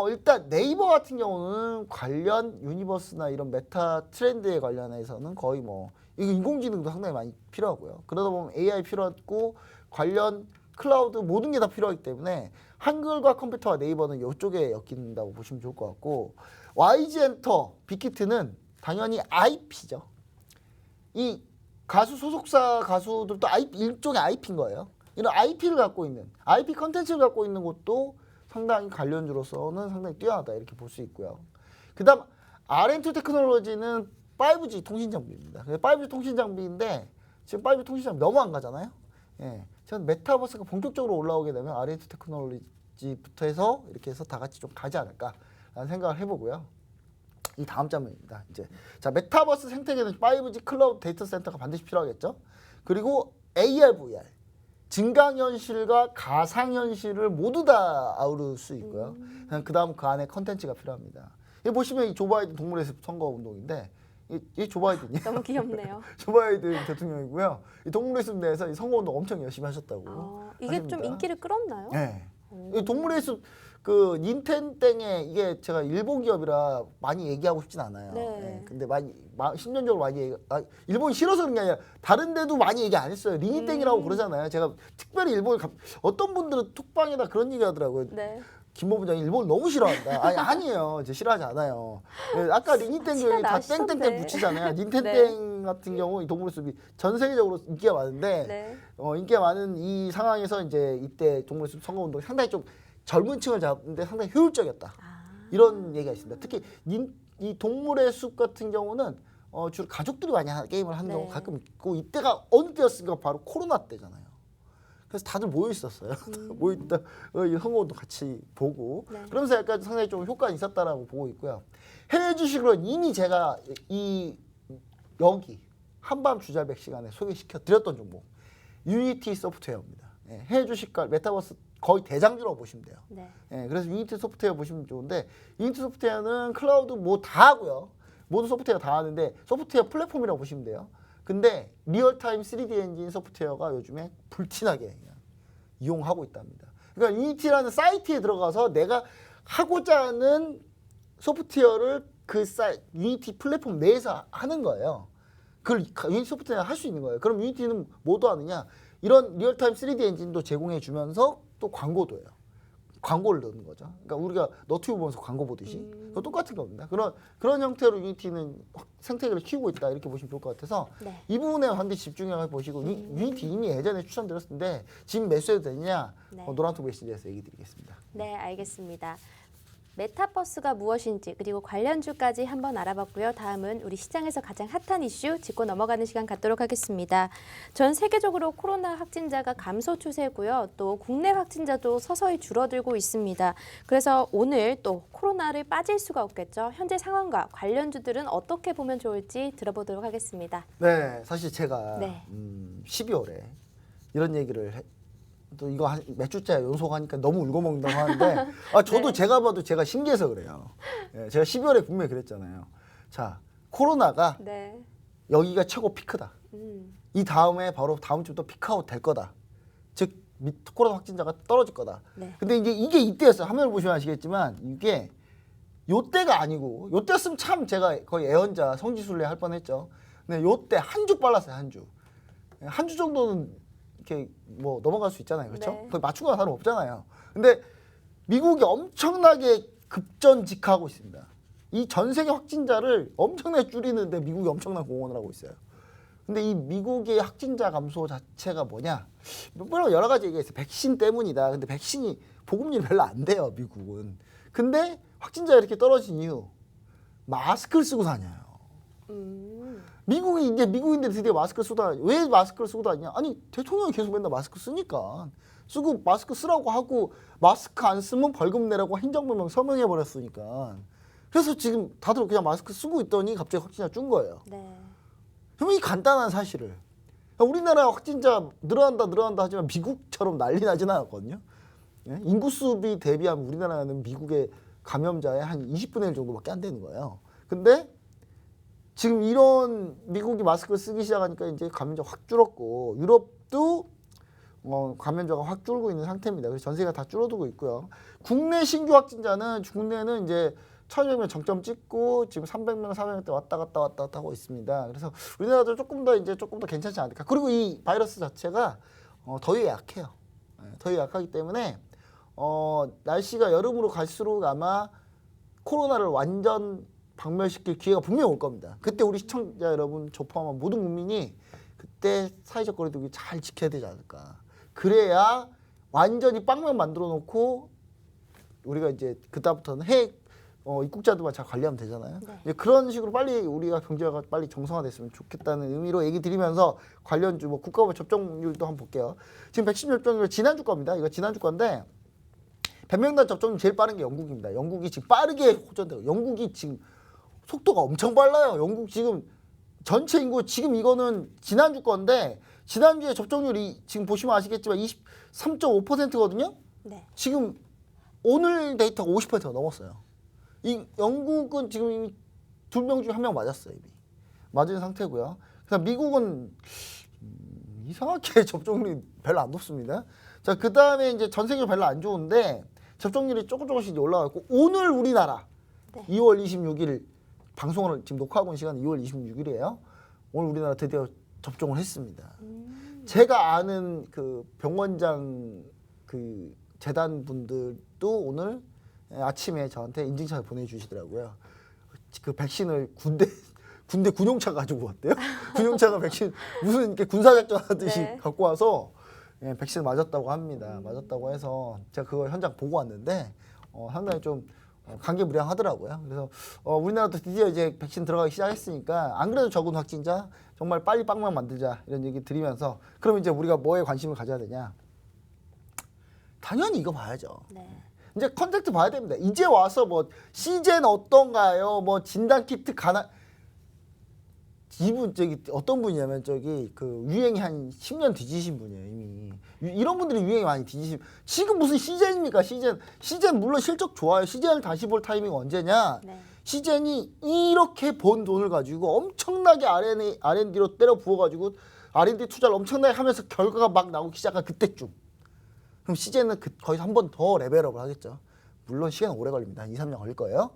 일단 네이버 같은 경우는 관련 유니버스나 이런 메타 트렌드에 관련해서는 거의 뭐 이거 인공지능도 상당히 많이 필요하고요. 그러다 보면 AI 필요하고 관련 클라우드 모든 게 다 필요하기 때문에 한글과 컴퓨터와 네이버는 이쪽에 엮인다고 보시면 좋을 것 같고 YG엔터, 빅히트는 당연히 IP죠. 이 가수 소속사 가수들도 일종의 IP인 거예요. 이런 IP를 갖고 있는 IP 컨텐츠를 갖고 있는 곳도 상당히 관련주로서는 상당히 뛰어나다 이렇게 볼 수 있고요. 그다음 R&2 테크놀로지는 5G 통신 장비입니다. 5G 통신 장비인데 지금 5G 통신 장비 너무 안 가잖아요. 예, 저는 메타버스가 본격적으로 올라오게 되면 R&2 테크놀로지부터 해서 이렇게 해서 다 같이 좀 가지 않을까라는 생각을 해보고요. 이 다음 장면입니다. 이제 자 메타버스 생태계는 5G 클라우드 데이터 센터가 반드시 필요하겠죠. 그리고 AR, VR 증강현실과 가상현실을 모두 다 아우를 수 있고요. 그 다음 그 안에 컨텐츠가 필요합니다. 여기 보시면 이 조 바이든 동물의 숲 선거운동인데 이 조 바이든이요. 너무 귀엽네요. 조 바이든 대통령이고요. 이 동물의 숲 내에서 이 선거운동 엄청 열심히 하셨다고. 이게 하십니다. 좀 인기를 끌었나요? 네. 이 동물의 숲 그 닌텐땡에 이게 제가 일본 기업이라 많이 얘기하고 싶진 않아요. 네. 근데 많이 심정적으로 많이 일본이 싫어서 그런 게 아니라 다른 데도 많이 얘기 안 했어요. 리니땡이라고 그러잖아요. 제가 특별히 일본 어떤 분들은 톡방에다 그런 얘기 하더라고요. 네. 김모 부장이 일본 너무 싫어한다. 아니에요. 제 싫어하지 않아요. 아까 리니땡 다 땡땡땡 붙이잖아요. 닌텐땡 같은 경우 이 동물의 숲이 전 세계적으로 인기가 많은데 인기가 많은 이 상황에서 이제 이때 동물의 숲 선거운동이 상당히 좀 젊은 층을 잡는데 상당히 효율적이었다. 이런 얘기가 있습니다. 특히 이 동물의 숲 같은 경우는 주로 가족들이 많이 게임을 하는 경우가 가끔 있고 이때가 어느 때였습니까? 바로 코로나 때잖아요. 그래서 다들 모여 있었어요. 모여 있다 이 선거운동 같이 보고 그러면서 약간 상당히 좀 효과가 있었다라고 보고 있고요. 해외 주식으로는 이미 제가 여기 한밤 주잘백 시간에 소개시켜 드렸던 종목 유니티 소프트웨어입니다. 해외 주식과 메타버스 거의 대장주라고 보시면 돼요. 그래서 유니티 소프트웨어 보시면 좋은데 유니티 소프트웨어는 클라우드 뭐 다 하고요. 모든 소프트웨어 다 하는데 소프트웨어 플랫폼이라고 보시면 돼요. 근데 리얼타임 3D 엔진 소프트웨어가 요즘에 불티나게 이용하고 있답니다. 그러니까 유니티라는 사이트에 들어가서 내가 하고자 하는 소프트웨어를 그 유니티 플랫폼 내에서 하는 거예요. 그걸 유니티 소프트웨어가 할 수 있는 거예요. 그럼 유니티는 뭐도 하느냐? 이런 리얼타임 3D 엔진도 제공해 주면서 또 광고도 해요. 광고를 넣는 거죠. 그러니까 우리가 너튜브 보면서 광고 보듯이 똑같은 겁니다. 그런 형태로 유니티는 생태계를 키우고 있다 이렇게 보시면 좋을 것 같아서 이 부분에 반드시 집중해 보시고 유니티 이미 예전에 추천드렸는데 지금 매수해도 되느냐 노란톡 메시지에서 얘기 드리겠습니다. 네, 알겠습니다. 메타버스가 무엇인지 그리고 관련주까지 한번 알아봤고요. 다음은 우리 시장에서 가장 핫한 이슈 짚고 넘어가는 시간 갖도록 하겠습니다. 전 세계적으로 코로나 확진자가 감소 추세고요. 또 국내 확진자도 서서히 줄어들고 있습니다. 그래서 오늘 또 코로나를 빠질 수가 없겠죠. 현재 상황과 관련주들은 어떻게 보면 좋을지 들어보도록 하겠습니다. 네, 사실 제가 12월에 이런 얘기를 또 이거 몇 주째 연속하니까 너무 울고먹는다고 하는데 저도 제가 봐도 제가 신기해서 그래요. 제가 12월에 분명히 그랬잖아요. 자, 코로나가 여기가 최고 피크다. 이 다음에 바로 다음 주부터 피크아웃 될 거다. 즉 코로나 확진자가 떨어질 거다. 네. 근데 이제 이게 이때였어요. 화면을 보시면 아시겠지만 이게 요때가 아니고 요때였으면 참 제가 거의 애언자 성지순례 할 뻔했죠. 근데 요때 한 주 빨랐어요. 한 주 정도는 이렇게 뭐 넘어갈 수 있잖아요. 그렇죠? 네. 거의 맞추거나 다름없잖아요. 근데 미국이 엄청나게 급전직하고 있습니다. 이 전 세계 확진자를 엄청나게 줄이는데 미국이 엄청난 공헌을 하고 있어요. 근데 이 미국의 확진자 감소 자체가 뭐냐? 물론 여러 가지 얘기가 있어요. 백신 때문이다. 근데 백신이 보급률이 별로 안 돼요, 미국은. 근데 확진자가 이렇게 떨어진 이유, 마스크를 쓰고 다녀요. 미국이 이제 미국인들이 드디어 마스크를 쓰고 다녀요. 왜 마스크를 쓰고 다니냐? 아니, 대통령이 계속 맨날 마스크 쓰니까. 쓰고 마스크 쓰라고 하고 마스크 안 쓰면 벌금 내라고 행정명령 서명해 버렸으니까. 그래서 지금 다들 그냥 마스크 쓰고 있더니 갑자기 확진자 준 거예요. 네. 그럼 이 간단한 사실을 우리나라 확진자 늘어난다 하지만 미국처럼 난리 나진 않았거든요. 예? 인구수비 대비하면 우리나라는 미국의 감염자의 한 20분의 1 정도밖에 안 되는 거예요. 근데 지금 이런 미국이 마스크를 쓰기 시작하니까 이제 감염자 확 줄었고 유럽도 감염자가 확 줄고 있는 상태입니다. 그래서 전 세계가 다 줄어들고 있고요. 국내 신규 확진자는 국내는 이제 1,200명 정점 찍고 지금 300명, 400명대 왔다 갔다 하고 있습니다. 그래서 우리나라도 조금 더 괜찮지 않을까. 그리고 이 바이러스 자체가 더위에 약해요. 더위에 약하기 때문에 날씨가 여름으로 갈수록 아마 코로나를 완전 박멸시킬 기회가 분명히 올 겁니다. 그때 우리 시청자 여러분, 저 포함한 모든 국민이 그때 사회적 거리두기 잘 지켜야 되지 않을까. 그래야 완전히 빵면 만들어 놓고 우리가 이제 그다음부터는 해외 입국자들만 잘 관리하면 되잖아요. 네. 이제 그런 식으로 빨리 우리가 경제가 빨리 정상화됐으면 좋겠다는 의미로 얘기 드리면서 관련주 국가별 접종률도 한번 볼게요. 지금 백신 접종률 지난주 겁니다. 이거 지난주 건데 100명당 접종률 제일 빠른 게 영국입니다. 영국이 지금 빠르게 호전되고 영국이 지금 속도가 엄청 빨라요. 영국 지금 전체 인구 지금 이거는 지난주 건데 지난주에 접종률이 지금 보시면 아시겠지만 23.5%거든요. 네. 지금 오늘 데이터가 50%가 넘었어요. 이 영국은 지금 이미 2명 중에 1명 맞았어요. 이미 맞은 상태고요. 그래서 미국은 이상하게 접종률이 별로 안 높습니다. 자, 그 다음에 이제 전 세계가 별로 안 좋은데 접종률이 조금씩 올라가고 오늘 우리나라 네. 2월 26일 방송을 지금 녹화하고 있는 시간은 2월 26일이에요. 오늘 우리나라 드디어 접종을 했습니다. 제가 아는 그 병원장 그 재단 분들도 오늘 아침에 저한테 인증샷을 보내주시더라고요. 그 백신을 군대 군용차 가지고 왔대요. 군용차가 백신 무슨 이렇게 군사작전 하듯이 네. 갖고 와서 백신 맞았다고 합니다. 맞았다고 해서 제가 그거 현장 보고 왔는데 상당히 좀 감개무량하더라고요. 그래서 우리나라도 드디어 이제 백신 들어가기 시작했으니까 안 그래도 적은 확진자 정말 빨리 빵만 만들자 이런 얘기 드리면서 그럼 이제 우리가 뭐에 관심을 가져야 되냐? 당연히 이거 봐야죠. 네. 이제 컨택트 봐야 됩니다. 이제 와서 뭐 시즌 어떤가요? 뭐 진단 키트 가나 이분 저기 어떤 분이냐면 저기 그 유행이 한 10년 뒤지신 분이에요 이미. 이런 분들이 유행이 많이 뒤지신. 지금 무슨 시즌입니까? 시즌 물론 실적 좋아요. 시즌을 다시 볼 타이밍 언제냐? 네. 시즌이 이렇게 번 돈을 가지고 엄청나게 R&D로 때려 부어가지고 R&D 투자를 엄청나게 하면서 결과가 막 나오기 시작한 그때쯤. 그럼 시즌은 거기서 한 번 더 레벨업을 하겠죠. 물론 시간은 오래 걸립니다. 한 2, 3년 걸릴 거예요.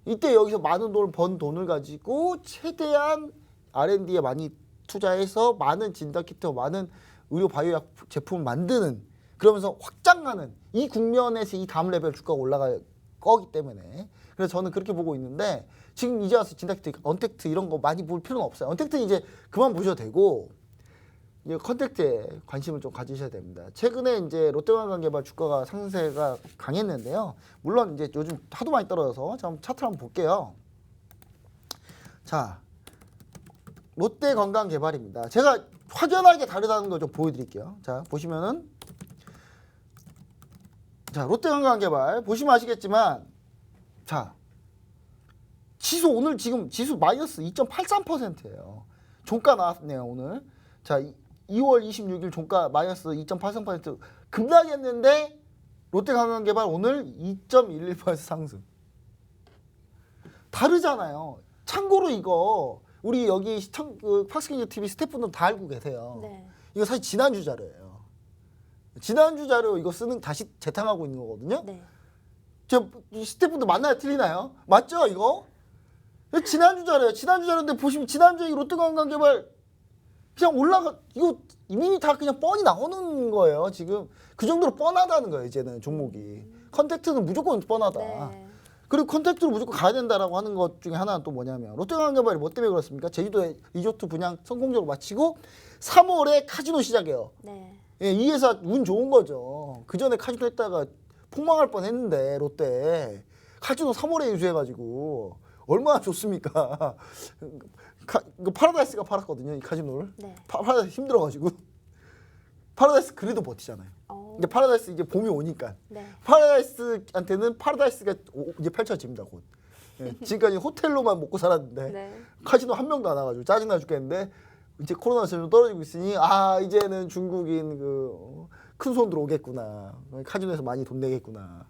이때 여기서 많은 돈을 번 돈을 가지고 최대한 R&D에 많이 투자해서 많은 진단키트와 많은 의료 바이오약 제품을 만드는 그러면서 확장하는 이 국면에서 이 다음 레벨 주가가 올라갈 거기 때문에 그래서 저는 그렇게 보고 있는데 지금 이제 와서 진단키트, 언택트 이런 거 많이 볼 필요는 없어요. 언택트는 이제 그만 보셔도 되고 이 컨택트에 관심을 좀 가지셔야 됩니다. 최근에 이제 롯데관광개발 주가가 상세가 강했는데요. 물론 이제 요즘 하도 많이 떨어져서 자, 차트를 한번 볼게요. 자, 롯데관광개발입니다. 제가 확연하게 다르다는 걸 좀 보여드릴게요. 자, 보시면은 자, 롯데관광개발 보시면 아시겠지만 자, 지수 오늘 지금 지수 마이너스 2.83%예요. 종가 나왔네요 오늘. 자, 2월 26일 종가 마이너스 2.83% 급락했는데 롯데관광개발 오늘 2.11% 상승. 다르잖아요. 참고로 이거 우리 여기 팍스킹 TV 스태프분들 다 알고 계세요. 네. 이거 사실 지난주 자료예요. 지난주 자료 이거 쓰는 다시 재탕하고 있는 거거든요. 네. 저 스태프분들 맞나요? 틀리나요? 맞죠 이거? 지난주 자료예요. 지난주 자료인데 보시면 지난주에 이 롯데관광개발 그냥 올라가 이거 이미 다 그냥 뻔히 나오는 거예요. 지금 그 정도로 뻔하다는 거예요. 이제는 종목이 컨택트는 무조건 뻔하다. 네. 그리고 컨택트로 무조건 가야 된다라고 하는 것 중에 하나는 또 뭐냐면 롯데관광개발이 뭐 때문에 그렇습니까? 제주도에 리조트 분양 성공적으로 마치고 3월에 카지노 시작해요. 네. 예, 이 회사 운 좋은 거죠. 그 전에 카지노 했다가 폭망할 뻔했는데 롯데 카지노 3월에 인수해가지고 얼마나 좋습니까? 그 파라다이스가 팔았거든요, 이 카지노를. 네. 파라다이스 힘들어가지고 파라다이스 그래도 버티잖아요. 이제 파라다이스 이제 봄이 오니까 네. 파라다이스한테는 파라다이스가 이제 펼쳐집니다 곧. 예, 지금까지 호텔로만 먹고 살았는데 네. 카지노 한 명도 안 와가지고 짜증나 죽겠는데 이제 코로나 점점 떨어지고 있으니 이제는 중국인 큰 손 들어오겠구나. 카지노에서 많이 돈 내겠구나.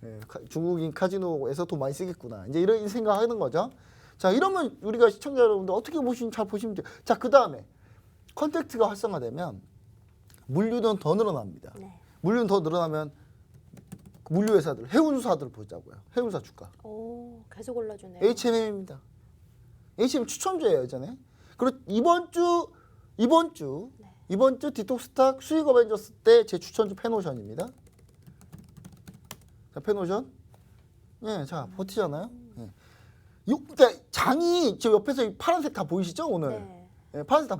예, 중국인 카지노에서 돈 많이 쓰겠구나. 이제 이런 생각하는 거죠. 자, 이러면 우리가 시청자 여러분들 어떻게 잘 보시면 돼요. 자, 그 다음에 컨택트가 활성화되면 물류는 더 늘어납니다. 네. 물류는 더 늘어나면 물류 회사들, 해운사들 보자고요. 해운사 주가. 오, 계속 올라주네요. H&M입니다. H&M 추천주예요, 예전에. 그리고 이번 주 디톡스탁 수익 어벤져스 때 제 추천주 페노션입니다. 자, 페노션. 예, 자, 버티잖아요. 예. 그러니까 장이 저 옆에서 이 파란색 다 보이시죠, 오늘? 네. 예, 파란색 다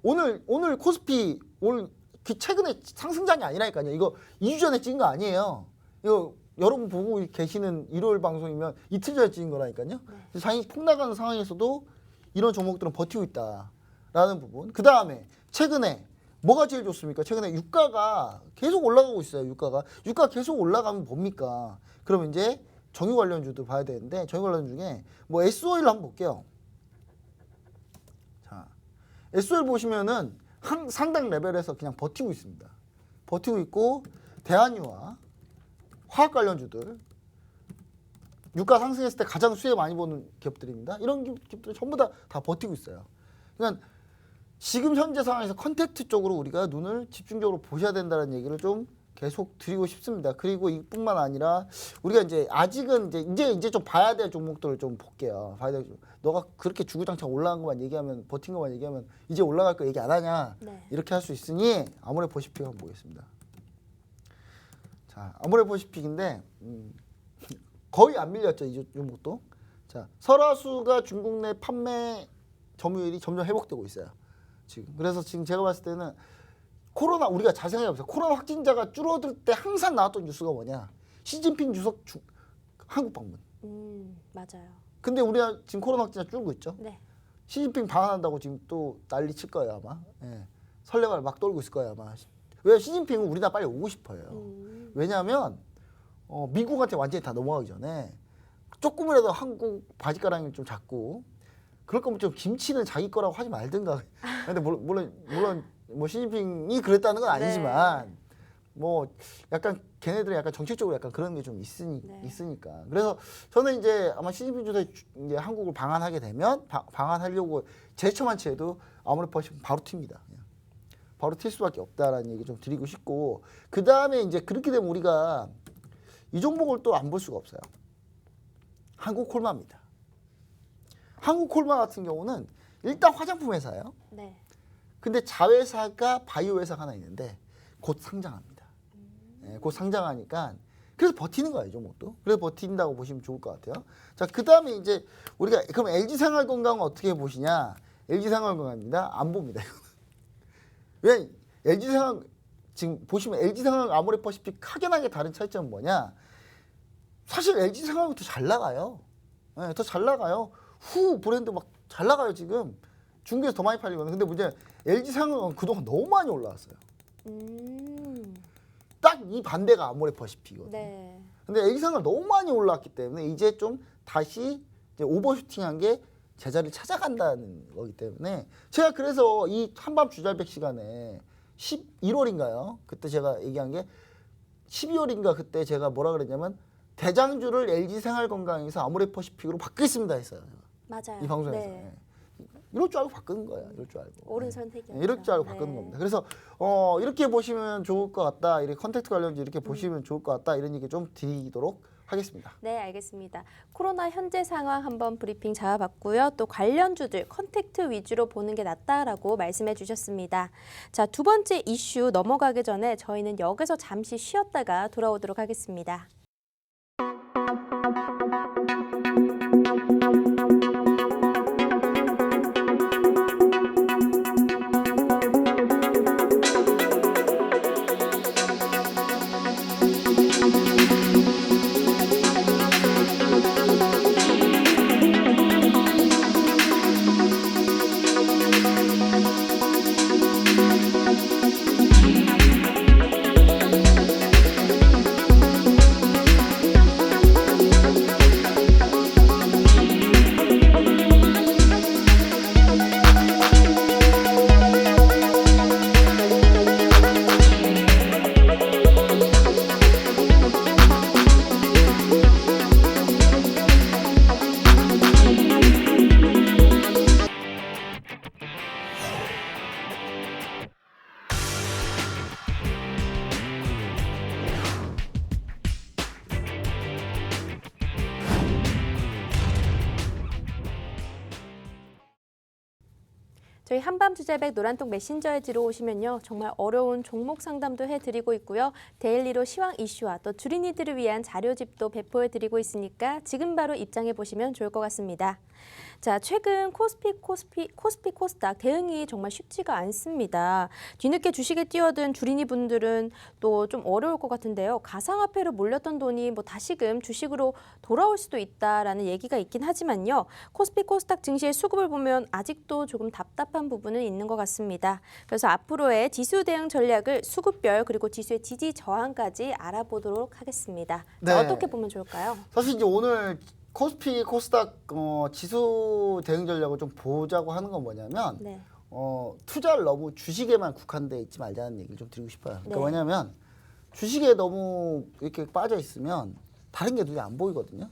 오늘 코스피 오늘 최근에 상승장이 아니라니까요. 이거 2주 전에 찍은 거 아니에요. 이거 여러분 보고 계시는 일요일 방송이면 이틀 전에 찍은 거라니까요. 네. 장이 폭락하는 상황에서도 이런 종목들은 버티고 있다라는 부분. 그 다음에 최근에 뭐가 제일 좋습니까? 최근에 유가가 계속 올라가고 있어요. 유가 계속 올라가면 뭡니까? 그럼 이제 정유 관련주도 봐야 되는데 정유 관련 중에 뭐 SOI를 한번 볼게요. 자, SOI 보시면은 상당 레벨에서 그냥 버티고 있습니다. 버티고 있고 대한유화, 화학 관련주들, 유가 상승했을 때 가장 수혜 많이 보는 기업들입니다. 이런 기업들 전부 다 버티고 있어요. 그러니까 지금 현재 상황에서 컨택트 쪽으로 우리가 눈을 집중적으로 보셔야 된다는 얘기를 좀 계속 드리고 싶습니다. 그리고 이뿐만 아니라 우리가 이제 아직은 이제 좀 봐야 될 종목들을 좀 볼게요. 봐야 될 너가 그렇게 주구장창 올라간 것만 얘기하면 버틴 것만 얘기하면 이제 올라갈 거 얘기 안 하냐 네. 이렇게 할 수 있으니 아모레퍼시픽 한번 보겠습니다. 자, 아모레퍼시픽인데 거의 안 밀렸죠 이 종목도. 자, 설화수가 중국 내 판매 점유율이 점점 회복되고 있어요. 지금 그래서 지금 제가 봤을 때는 코로나 우리가 잘 생각해보세요. 코로나 확진자가 줄어들 때 항상 나왔던 뉴스가 뭐냐? 시진핑 주석 한국 방문. 맞아요. 근데 우리가 지금 코로나 확진자 줄고 있죠. 네. 시진핑 방한한다고 지금 또 난리 칠 거예요 아마. 예. 설레발 막 떨고 있을 거예요 아마. 왜 시진핑은 우리나라 빨리 오고 싶어요. 왜냐하면 미국한테 완전히 다 넘어가기 전에 조금이라도 한국 바지가랑이를 좀 잡고 그럴 거면 좀 김치는 자기 거라고 하지 말든가. 근데 물론 뭐 시진핑이 그랬다는 건 아니지만 뭐 약간 걔네들은 약간 정책적으로 약간 그런 게 좀 있으니까. 그래서 저는 이제 아마 시진핑 주석이 이제 한국을 방한하게 되면 방한하려고 제처만 취해도 아모레퍼시픽 바로 튑니다. 바로 튈 수밖에 없다라는 얘기 좀 드리고 싶고 그 다음에 이제 그렇게 되면 우리가 이 종목을 또 안 볼 수가 없어요. 한국콜마입니다. 한국콜마 같은 경우는 일단 화장품 회사예요. 네. 근데 자회사가 바이오 회사가 하나 있는데 곧 상장합니다. 네, 곧 상장하니까 그래서 버티는 거예요, 이 종목도. 그래서 버틴다고 보시면 좋을 것 같아요. 자, 그 다음에 이제 우리가 그럼 LG생활건강은 어떻게 보시냐? LG생활건강입니다. 안 봅니다. 왜 LG생활 지금 보시면 LG생활 아모레퍼시픽 확연하게 다른 차이점은 뭐냐? 사실 LG생활이 더 잘 나가요. 네, 더 잘 나가요. 후 브랜드 막 잘 나가요 지금. 중국에서 더 많이 팔리거든요. 근데 문제는 LG생활은 그동안 너무 많이 올라왔어요. 딱 이 반대가 아모레퍼시픽이거든요. 네. 근데 LG생활 너무 많이 올라왔기 때문에 이제 좀 다시 이제 오버슈팅한 게 제자리를 찾아간다는 거기 때문에 제가 그래서 이 한밤 주잘백 시간에 11월인가요? 그때 제가 얘기한 게 12월인가 그때 제가 뭐라 그랬냐면 대장주를 LG생활건강에서 아모레퍼시픽으로 바뀌겠습니다 했어요. 맞아요. 이 방송에서. 네. 이럴 줄 알고 바꾸는 거예요. 이럴 줄 알고. 옳은 선택이었죠. 이럴 줄 알고 네. 바꾸는 겁니다. 그래서 이렇게 보시면 좋을 것 같다. 이렇게 컨택트 관련주 이렇게 보시면 좋을 것 같다. 이런 얘기 좀 드리도록 하겠습니다. 네, 알겠습니다. 코로나 현재 상황 한번 브리핑 잡아봤고요. 또 관련주들 컨택트 위주로 보는 게 낫다라고 말씀해 주셨습니다. 자, 두 번째 이슈 넘어가기 전에 저희는 여기서 잠시 쉬었다가 돌아오도록 하겠습니다. 저희 한밤주제백 노란톡 메신저에 들어오시면요. 정말 어려운 종목 상담도 해드리고 있고요. 데일리로 시황 이슈와 또 주린이들을 위한 자료집도 배포해드리고 있으니까 지금 바로 입장해보시면 좋을 것 같습니다. 자, 최근 코스피, 코스닥 대응이 정말 쉽지가 않습니다. 뒤늦게 주식에 뛰어든 주린이 분들은 또 좀 어려울 것 같은데요. 가상화폐로 몰렸던 돈이 뭐 다시금 주식으로 돌아올 수도 있다라는 얘기가 있긴 하지만요. 코스피, 코스닥 증시의 수급을 보면 아직도 조금 답답한 부분은 있는 것 같습니다. 그래서 앞으로의 지수 대응 전략을 수급별 그리고 지수의 지지 저항까지 알아보도록 하겠습니다. 네. 자, 어떻게 보면 좋을까요? 사실 이제 오늘 코스피, 코스닥 지수 대응 전략을 좀 보자고 하는 건 뭐냐면 네. 투자를 너무 주식에만 국한돼 있지 말자는 얘기를 좀 드리고 싶어요. 그러니까 네. 뭐냐면 주식에 너무 이렇게 빠져 있으면 다른 게 눈에 안 보이거든요.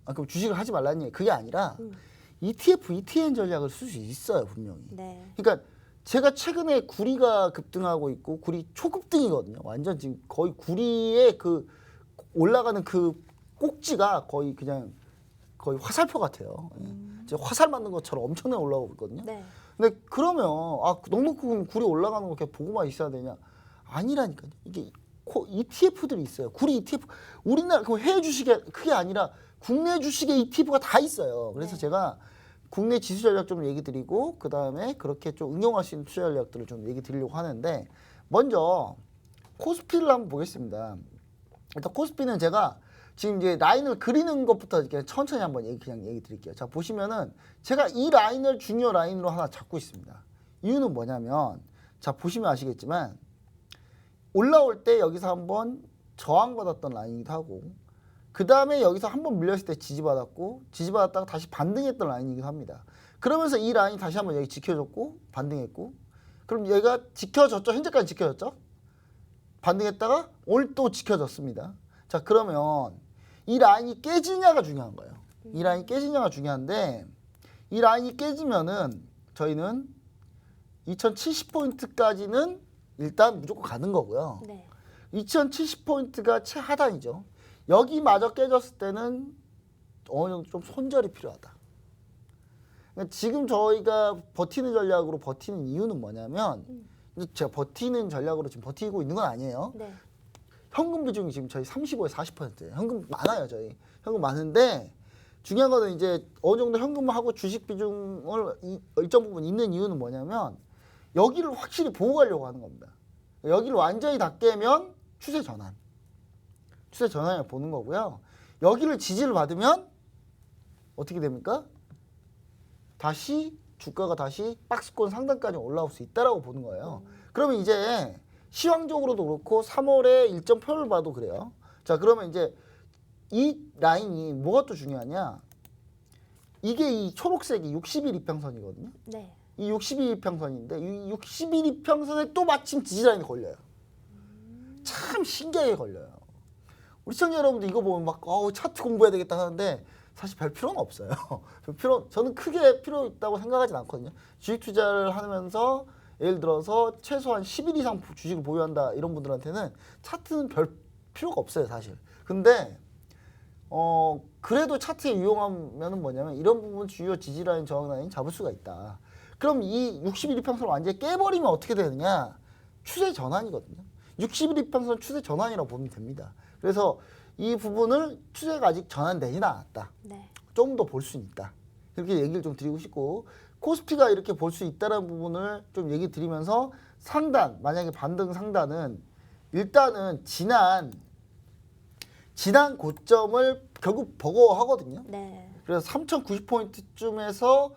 그럼 주식을 하지 말라는 얘기 그게 아니라 ETF, ETN 전략을 쓸 수 있어요 분명히. 네. 그러니까 제가 최근에 구리가 급등하고 있고 구리 초급등이거든요. 완전 지금 거의 구리의 그 올라가는 그 꼭지가 거의 그냥 거의 화살표 같아요. 이제 화살 맞는 것처럼 엄청나게 올라오고 있거든요. 네. 근데 그러면 넉넉히 구리 올라가는 거 그냥 보고만 있어야 되냐? 아니라니까요. 이게 ETF들이 있어요. 구리 ETF 우리나라 그 해외 주식에 그게 아니라 국내 주식에 ETF가 다 있어요. 그래서 네. 제가 국내 지수 전략 좀 얘기 드리고 그 다음에 그렇게 좀 응용할 수 있는 투자 전략들을 좀 얘기 드리려고 하는데 먼저 코스피를 한번 보겠습니다. 일단 코스피는 제가 지금 이제 라인을 그리는 것부터 이렇게 천천히 한번 그냥 얘기 드릴게요. 자, 보시면은 제가 이 라인을 중요 라인으로 하나 잡고 있습니다. 이유는 뭐냐면 자, 보시면 아시겠지만 올라올 때 여기서 한번 저항받았던 라인이기도 하고 그 다음에 여기서 한번 밀렸을 때 지지받았고 지지받았다가 다시 반등했던 라인이기도 합니다. 그러면서 이 라인이 다시 한번 여기 지켜줬고 반등했고 그럼 얘가 지켜졌죠? 현재까지 지켜졌죠? 반등했다가 오늘 또 지켜졌습니다. 자, 그러면 이 라인이 깨지냐가 중요한 거예요. 이 라인이 깨지냐가 중요한데 이 라인이 깨지면은 저희는 2070포인트까지는 일단 무조건 가는 거고요. 네. 2070포인트가 최하단이죠. 여기마저 깨졌을 때는 어느 정도 좀 손절이 필요하다. 그러니까 지금 저희가 버티는 전략으로 버티는 이유는 뭐냐면 제가 버티는 전략으로 지금 버티고 있는 건 아니에요. 네. 현금 비중이 지금 저희 35에서 40%예요. 현금 많아요, 저희. 현금 많은데 중요한 거는 이제 어느 정도 현금하고 주식 비중을 일정 부분 있는 이유는 뭐냐면 여기를 확실히 보고 가려고 하는 겁니다. 여기를 완전히 다 깨면 추세 전환을 보는 거고요. 여기를 지지를 받으면 어떻게 됩니까? 다시 주가가 다시 박스권 상단까지 올라올 수 있다라고 보는 거예요. 그러면 이제 시황적으로도 그렇고 3월에 일정 표를 봐도 그래요. 자, 그러면 이제 이 라인이 뭐가 또 중요하냐? 이게 이 초록색이 60일 이평선이거든요. 네. 이 60일 이평선인데 이 60일 이평선에 또 마침 지지라인이 걸려요. 참 신기하게 걸려요. 우리 시청자 여러분들 이거 보면 막 차트 공부해야 되겠다 하는데 사실 별 필요는 없어요. 저는 크게 필요 있다고 생각하진 않거든요. 주식 투자를 하면서 예를 들어서 최소한 10일 이상 주식을 보유한다 이런 분들한테는 차트는 별 필요가 없어요, 사실. 근데 그래도 차트에 유용하면은 뭐냐면 이런 부분 주요 지지라인 저항라인 잡을 수가 있다. 그럼 이 60일 이평선을 완전히 깨버리면 어떻게 되느냐? 추세 전환이거든요. 60일 이평선 추세 전환이라고 보면 됩니다. 그래서 이 부분을 추세가 아직 전환되지는 않았다. 네. 좀 더 볼 수 있다. 이렇게 얘기를 좀 드리고 싶고 코스피가 이렇게 볼 수 있다는 부분을 좀 얘기 드리면서 상단, 만약에 반등 상단은 일단은 지난 고점을 결국 버거워하거든요. 네. 그래서 3,090포인트쯤에서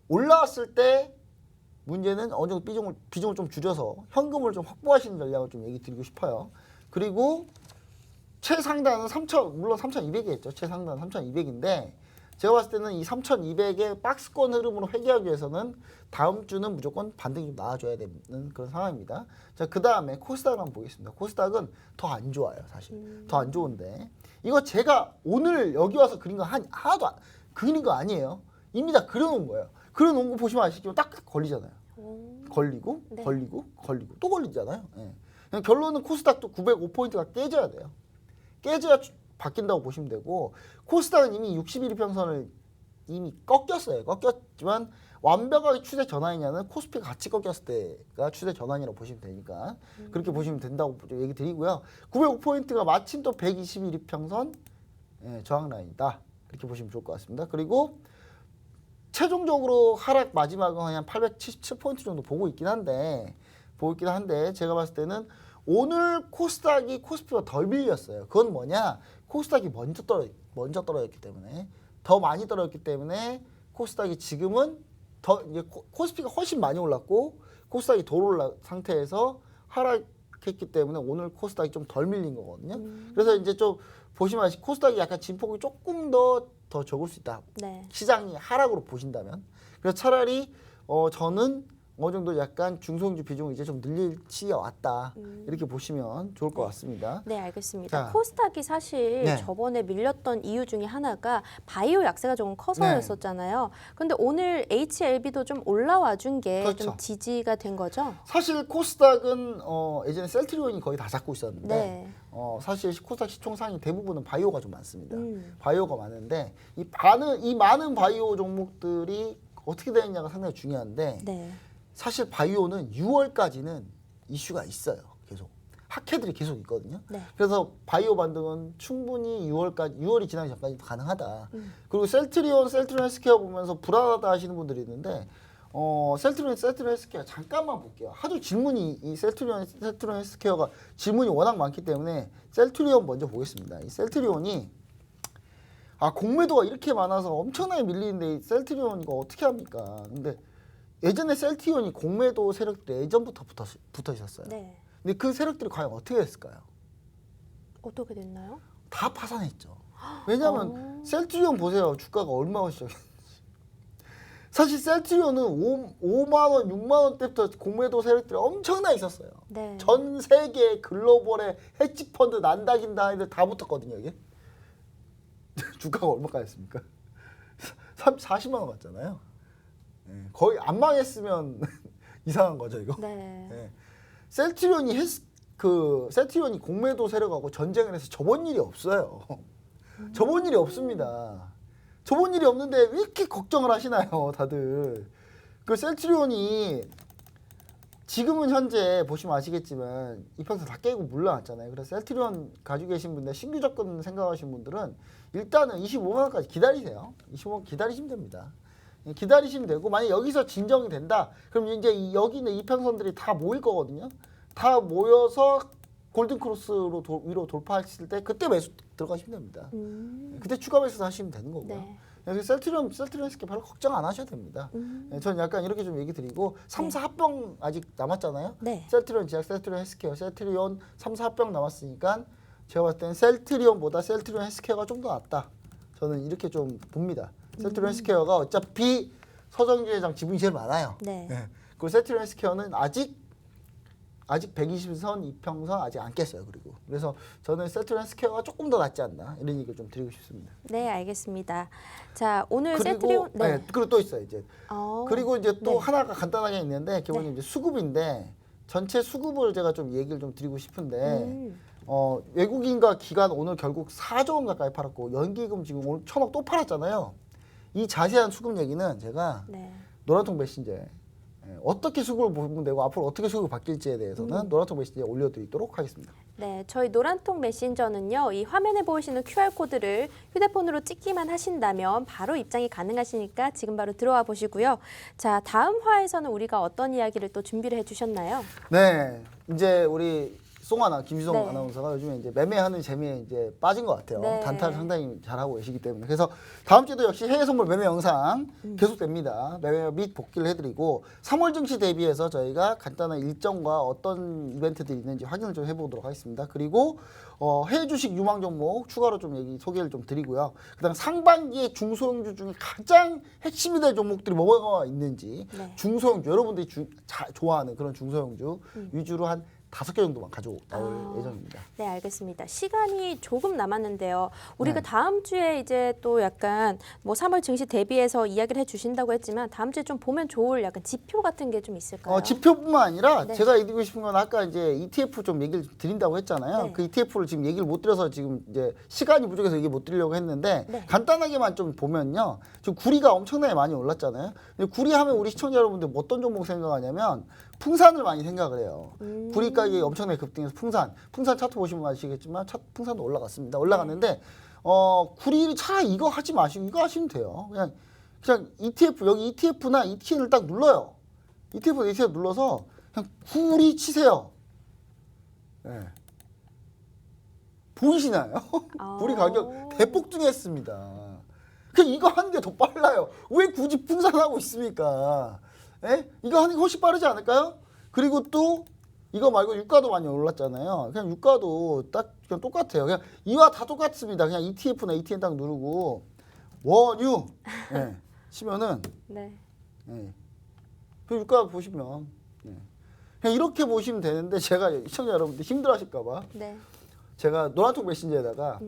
올라왔을 때 문제는 어느 정도 비중을 좀 줄여서 현금을 좀 확보하시는 전략을 좀 얘기 드리고 싶어요. 그리고 최상단은 물론 3,200이겠죠. 최상단 3,200인데 제가 봤을 때는 이 3,200의 박스권 흐름으로 회귀하기 위해서는 다음 주는 무조건 반등이 좀 나와줘야 되는 그런 상황입니다. 자, 그 다음에 코스닥 한번 보겠습니다. 코스닥은 더 안 좋아요, 사실. 더 안 좋은데 이거 제가 오늘 여기 와서 그린 거 하나도 그린 거 아니에요. 이미 다 그려놓은 거예요. 그려놓은 거 보시면 아시겠지만 딱 걸리잖아요. 걸리고 네. 걸리고 또 걸리잖아요. 예. 결론은 코스닥도 905포인트가 깨져야 돼요. 깨져야 바뀐다고 보시면 되고 코스닥은 이미 61일 평선을 이미 꺾였어요. 꺾였지만 완벽하게 추세 전환이냐는 코스피가 같이 꺾였을 때가 추세 전환이라고 보시면 되니까 그렇게 보시면 된다고 얘기 드리고요. 905포인트가 마침 또 121일 평선 저항 라인이다. 이렇게 보시면 좋을 것 같습니다. 그리고 최종적으로 하락 마지막은 한 877포인트 정도 보고 있긴 한데 제가 봤을 때는 오늘 코스피가 덜 밀렸어요. 그건 뭐냐? 코스닥이 먼저 떨어졌기 때문에 더 많이 떨어졌기 때문에 코스닥이 지금은 이제 코스피가 훨씬 많이 올랐고 코스닥이 덜 올라 상태에서 하락했기 때문에 오늘 코스닥이 좀 덜 밀린 거거든요. 그래서 이제 좀 보시면 코스닥이 약간 진폭이 조금 더 적을 수 있다. 네. 시장이 하락으로 보신다면. 그래서 차라리 저는 어느 정도 약간 중소형주 비중을 이제 좀 늘릴 시기가 왔다. 이렇게 보시면 좋을 것 같습니다. 네, 알겠습니다. 자. 코스닥이 사실 네. 저번에 밀렸던 이유 중에 하나가 바이오 약세가 조금 커서였었잖아요. 근데 오늘 HLB도 좀 올라와 준 게 좀 그렇죠. 지지가 된 거죠? 사실 코스닥은 예전에 셀트리온이 거의 다 잡고 있었는데 네. 사실 코스닥 시총 상위 대부분은 바이오가 좀 많습니다. 음. 바이오가 많은데 이 많은 바이오 종목들이 어떻게 되느냐가 상당히 중요한데 네. 사실 바이오는 6월까지는 이슈가 있어요. 계속 학회들이 계속 있거든요. 네. 그래서 바이오 반등은 충분히 6월이 지나기 전까지 가능하다. 그리고 셀트리온 헬스케어 보면서 불안하다 하시는 분들이 있는데 셀트리온 헬스케어 잠깐만 볼게요. 하도 질문이 이 셀트리온 헬스케어가 질문이 워낙 많기 때문에 셀트리온 먼저 보겠습니다. 이 셀트리온이 공매도가 이렇게 많아서 엄청나게 밀리는데 이 셀트리온 이거 어떻게 합니까? 근데 예전에 셀트리온이 공매도 세력들이 예전부터 붙어 있었어요. 네. 근데 그 세력들이 과연 어떻게 됐을까요? 어떻게 됐나요? 다 파산했죠. 왜냐하면 셀트리온 보세요. 주가가 얼마나 시작했는지. 사실 셀트리온은 5만 원, 6만 원 때부터 공매도 세력들이 엄청나게 있었어요. 네. 전 세계 글로벌의 헤지펀드 난다긴다 하는데 다 붙었거든요. 이게. 주가가 얼마까지 했습니까? 40만 원 갔잖아요. 거의 안 망했으면 이상한 거죠, 이거. 네. 셀트리온이 셀트리온이 공매도 세력하고 전쟁을 해서 접은 일이 없어요. 접은 일이 없습니다. 접은 일이 없는데 왜 이렇게 걱정을 하시나요, 다들? 그 셀트리온이 지금은 현재 보시면 아시겠지만 이평선 다 깨고 물러났잖아요. 그래서 셀트리온 가지고 계신 분들 신규 접근 생각하시는 분들은 일단은 25만 원까지 기다리세요. 25만 원 기다리시면 됩니다. 기다리시면 되고 만약 여기서 진정이 된다. 그럼 이제 여기 있는 이평선들이 다 모일 거거든요. 다 모여서 골든크로스로 위로 돌파했을 때 그때 매수 들어가시면 됩니다. 그때 추가 매수 하시면 되는 거고요. 네. 그래서 셀트리온 스케 별로 걱정 안 하셔도 됩니다. 저는 약간 이렇게 좀 얘기 드리고 3사 합병 아직 남았잖아요. 네. 셀트리온 제약, 셀트리온 헬스케어, 셀트리온 3사 합병 남았으니까 제가 봤을 때는 셀트리온보다 셀트리온 헬스케어가 좀 더 낫다. 저는 이렇게 좀 봅니다. 셀트리온 헬스케어가 어차피 서정주 회장 지분이 제일 많아요. 네. 그리고 셀트리온 헬스케어는 아직 아직 120선, 이평선 아직 안 깼어요. 그리고 그래서 저는 세트리온 스퀘어가 조금 더 낫지 않나 이런 얘기를 좀 드리고 싶습니다. 네, 알겠습니다. 자, 오늘 그리고 세트리온 네. 그리고 또 있어요. 이제 그리고 이제 또 네. 하나가 간단하게 있는데 기본적으로 이제 수급인데 전체 수급을 제가 좀 얘기를 좀 드리고 싶은데 외국인과 기관 오늘 결국 4조 원 가까이 팔았고 연기금 지금 오늘 1,000억 또 팔았잖아요. 이 자세한 수급 얘기는 제가 네. 노란통 메신저에 어떻게 수급을 보면 되고 앞으로 어떻게 수급이 바뀔지에 대해서는 노란통 메신저에 올려드리도록 하겠습니다. 네, 저희 노란통 메신저는요, 이 화면에 보이시는 QR코드를 휴대폰으로 찍기만 하신다면 바로 입장이 가능하시니까 지금 바로 들어와 보시고요. 자, 다음 화에서는 우리가 어떤 이야기를 또 준비를 해주셨나요? 네, 이제 우리 송하나 김유성 네. 아나운서가 요즘에 이제 매매하는 재미에 이제 빠진 것 같아요. 네. 단타를 상당히 잘하고 계시기 때문에 그래서 다음 주에도 역시 해외 선물 매매 영상 계속됩니다. 매매 및 복귀를 해드리고 3월 증시 대비해서 저희가 간단한 일정과 어떤 이벤트들이 있는지 확인을 좀 해보도록 하겠습니다. 그리고 해외 주식 유망 종목 추가로 좀 소개를 좀 드리고요. 그다음 상반기에 중소형주 중에 가장 핵심이 될 종목들이 뭐가 있는지 네. 중소형주 여러분들이 좋아하는 그런 중소형주 위주로 한 5개 정도만 가지고 나올 예정입니다. 네, 알겠습니다. 시간이 조금 남았는데요. 우리가 네. 다음 주에 이제 또 약간 뭐 3월 증시 대비해서 이야기를 해주신다고 했지만 다음 주에 좀 보면 좋을 약간 지표 같은 게 좀 있을까요? 지표뿐만 아니라 네. 제가 드리고 싶은 건 아까 이제 ETF 좀 얘기를 드린다고 했잖아요. 네. 그 ETF를 지금 얘기를 못 드려서 지금 이제 시간이 부족해서 얘기 못 드리려고 했는데 네. 간단하게만 좀 보면요. 지금 구리가 엄청나게 많이 올랐잖아요. 근데 구리 하면 우리 시청자 여러분들 어떤 종목 생각하냐면 풍산을 많이 생각을 해요. 구리 가격이 엄청나게 급등해서 풍산 차트 보시면 아시겠지만 풍산도 올라갔습니다. 올라갔는데 구리 차라리 이거 하지 마시고 이거 하시면 돼요. 그냥 ETF 여기 ETF나 ETN을 딱 눌러요. ETF 눌러서 그냥 구리 치세요. 네. 보이시나요? 구리 가격 대폭등했습니다. 그냥 이거 하는 게 더 빨라요. 왜 굳이 분산하고 있습니까? 예? 이거 하는 게 훨씬 빠르지 않을까요? 그리고 또 이거 말고 유가도 많이 올랐잖아요. 그냥 유가도 딱 그냥 똑같아요. 그냥 이와 다 똑같습니다. 그냥 ETF나 ETN 딱 누르고 원유 예. 치면은 네. 예. 그 유가 보시면 예. 그냥 이렇게 보시면 되는데 제가 시청자 여러분들 힘들어하실까봐 네. 제가 노란통 메신저에다가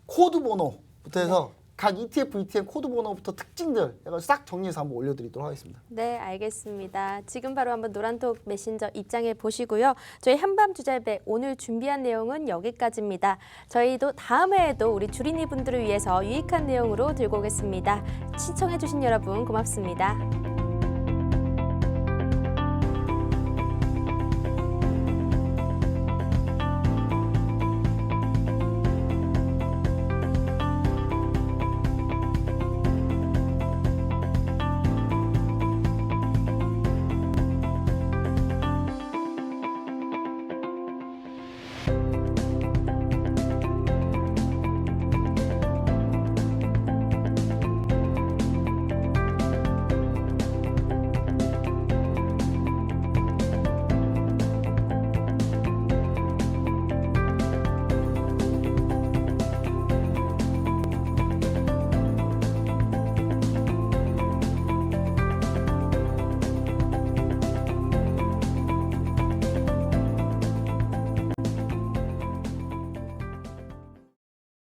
코드 번호부터 해서 각 ETF, ETN 코드 번호부터 특징들 해서 싹 정리해서 한번 올려드리도록 하겠습니다. 네, 알겠습니다. 지금 바로 한번 노란톡 메신저 입장해 보시고요. 저희 한밤주잘배 오늘 준비한 내용은 여기까지입니다. 저희도 다음 회에도 우리 주린이 분들을 위해서 유익한 내용으로 들고 오겠습니다. 시청해 주신 여러분 고맙습니다.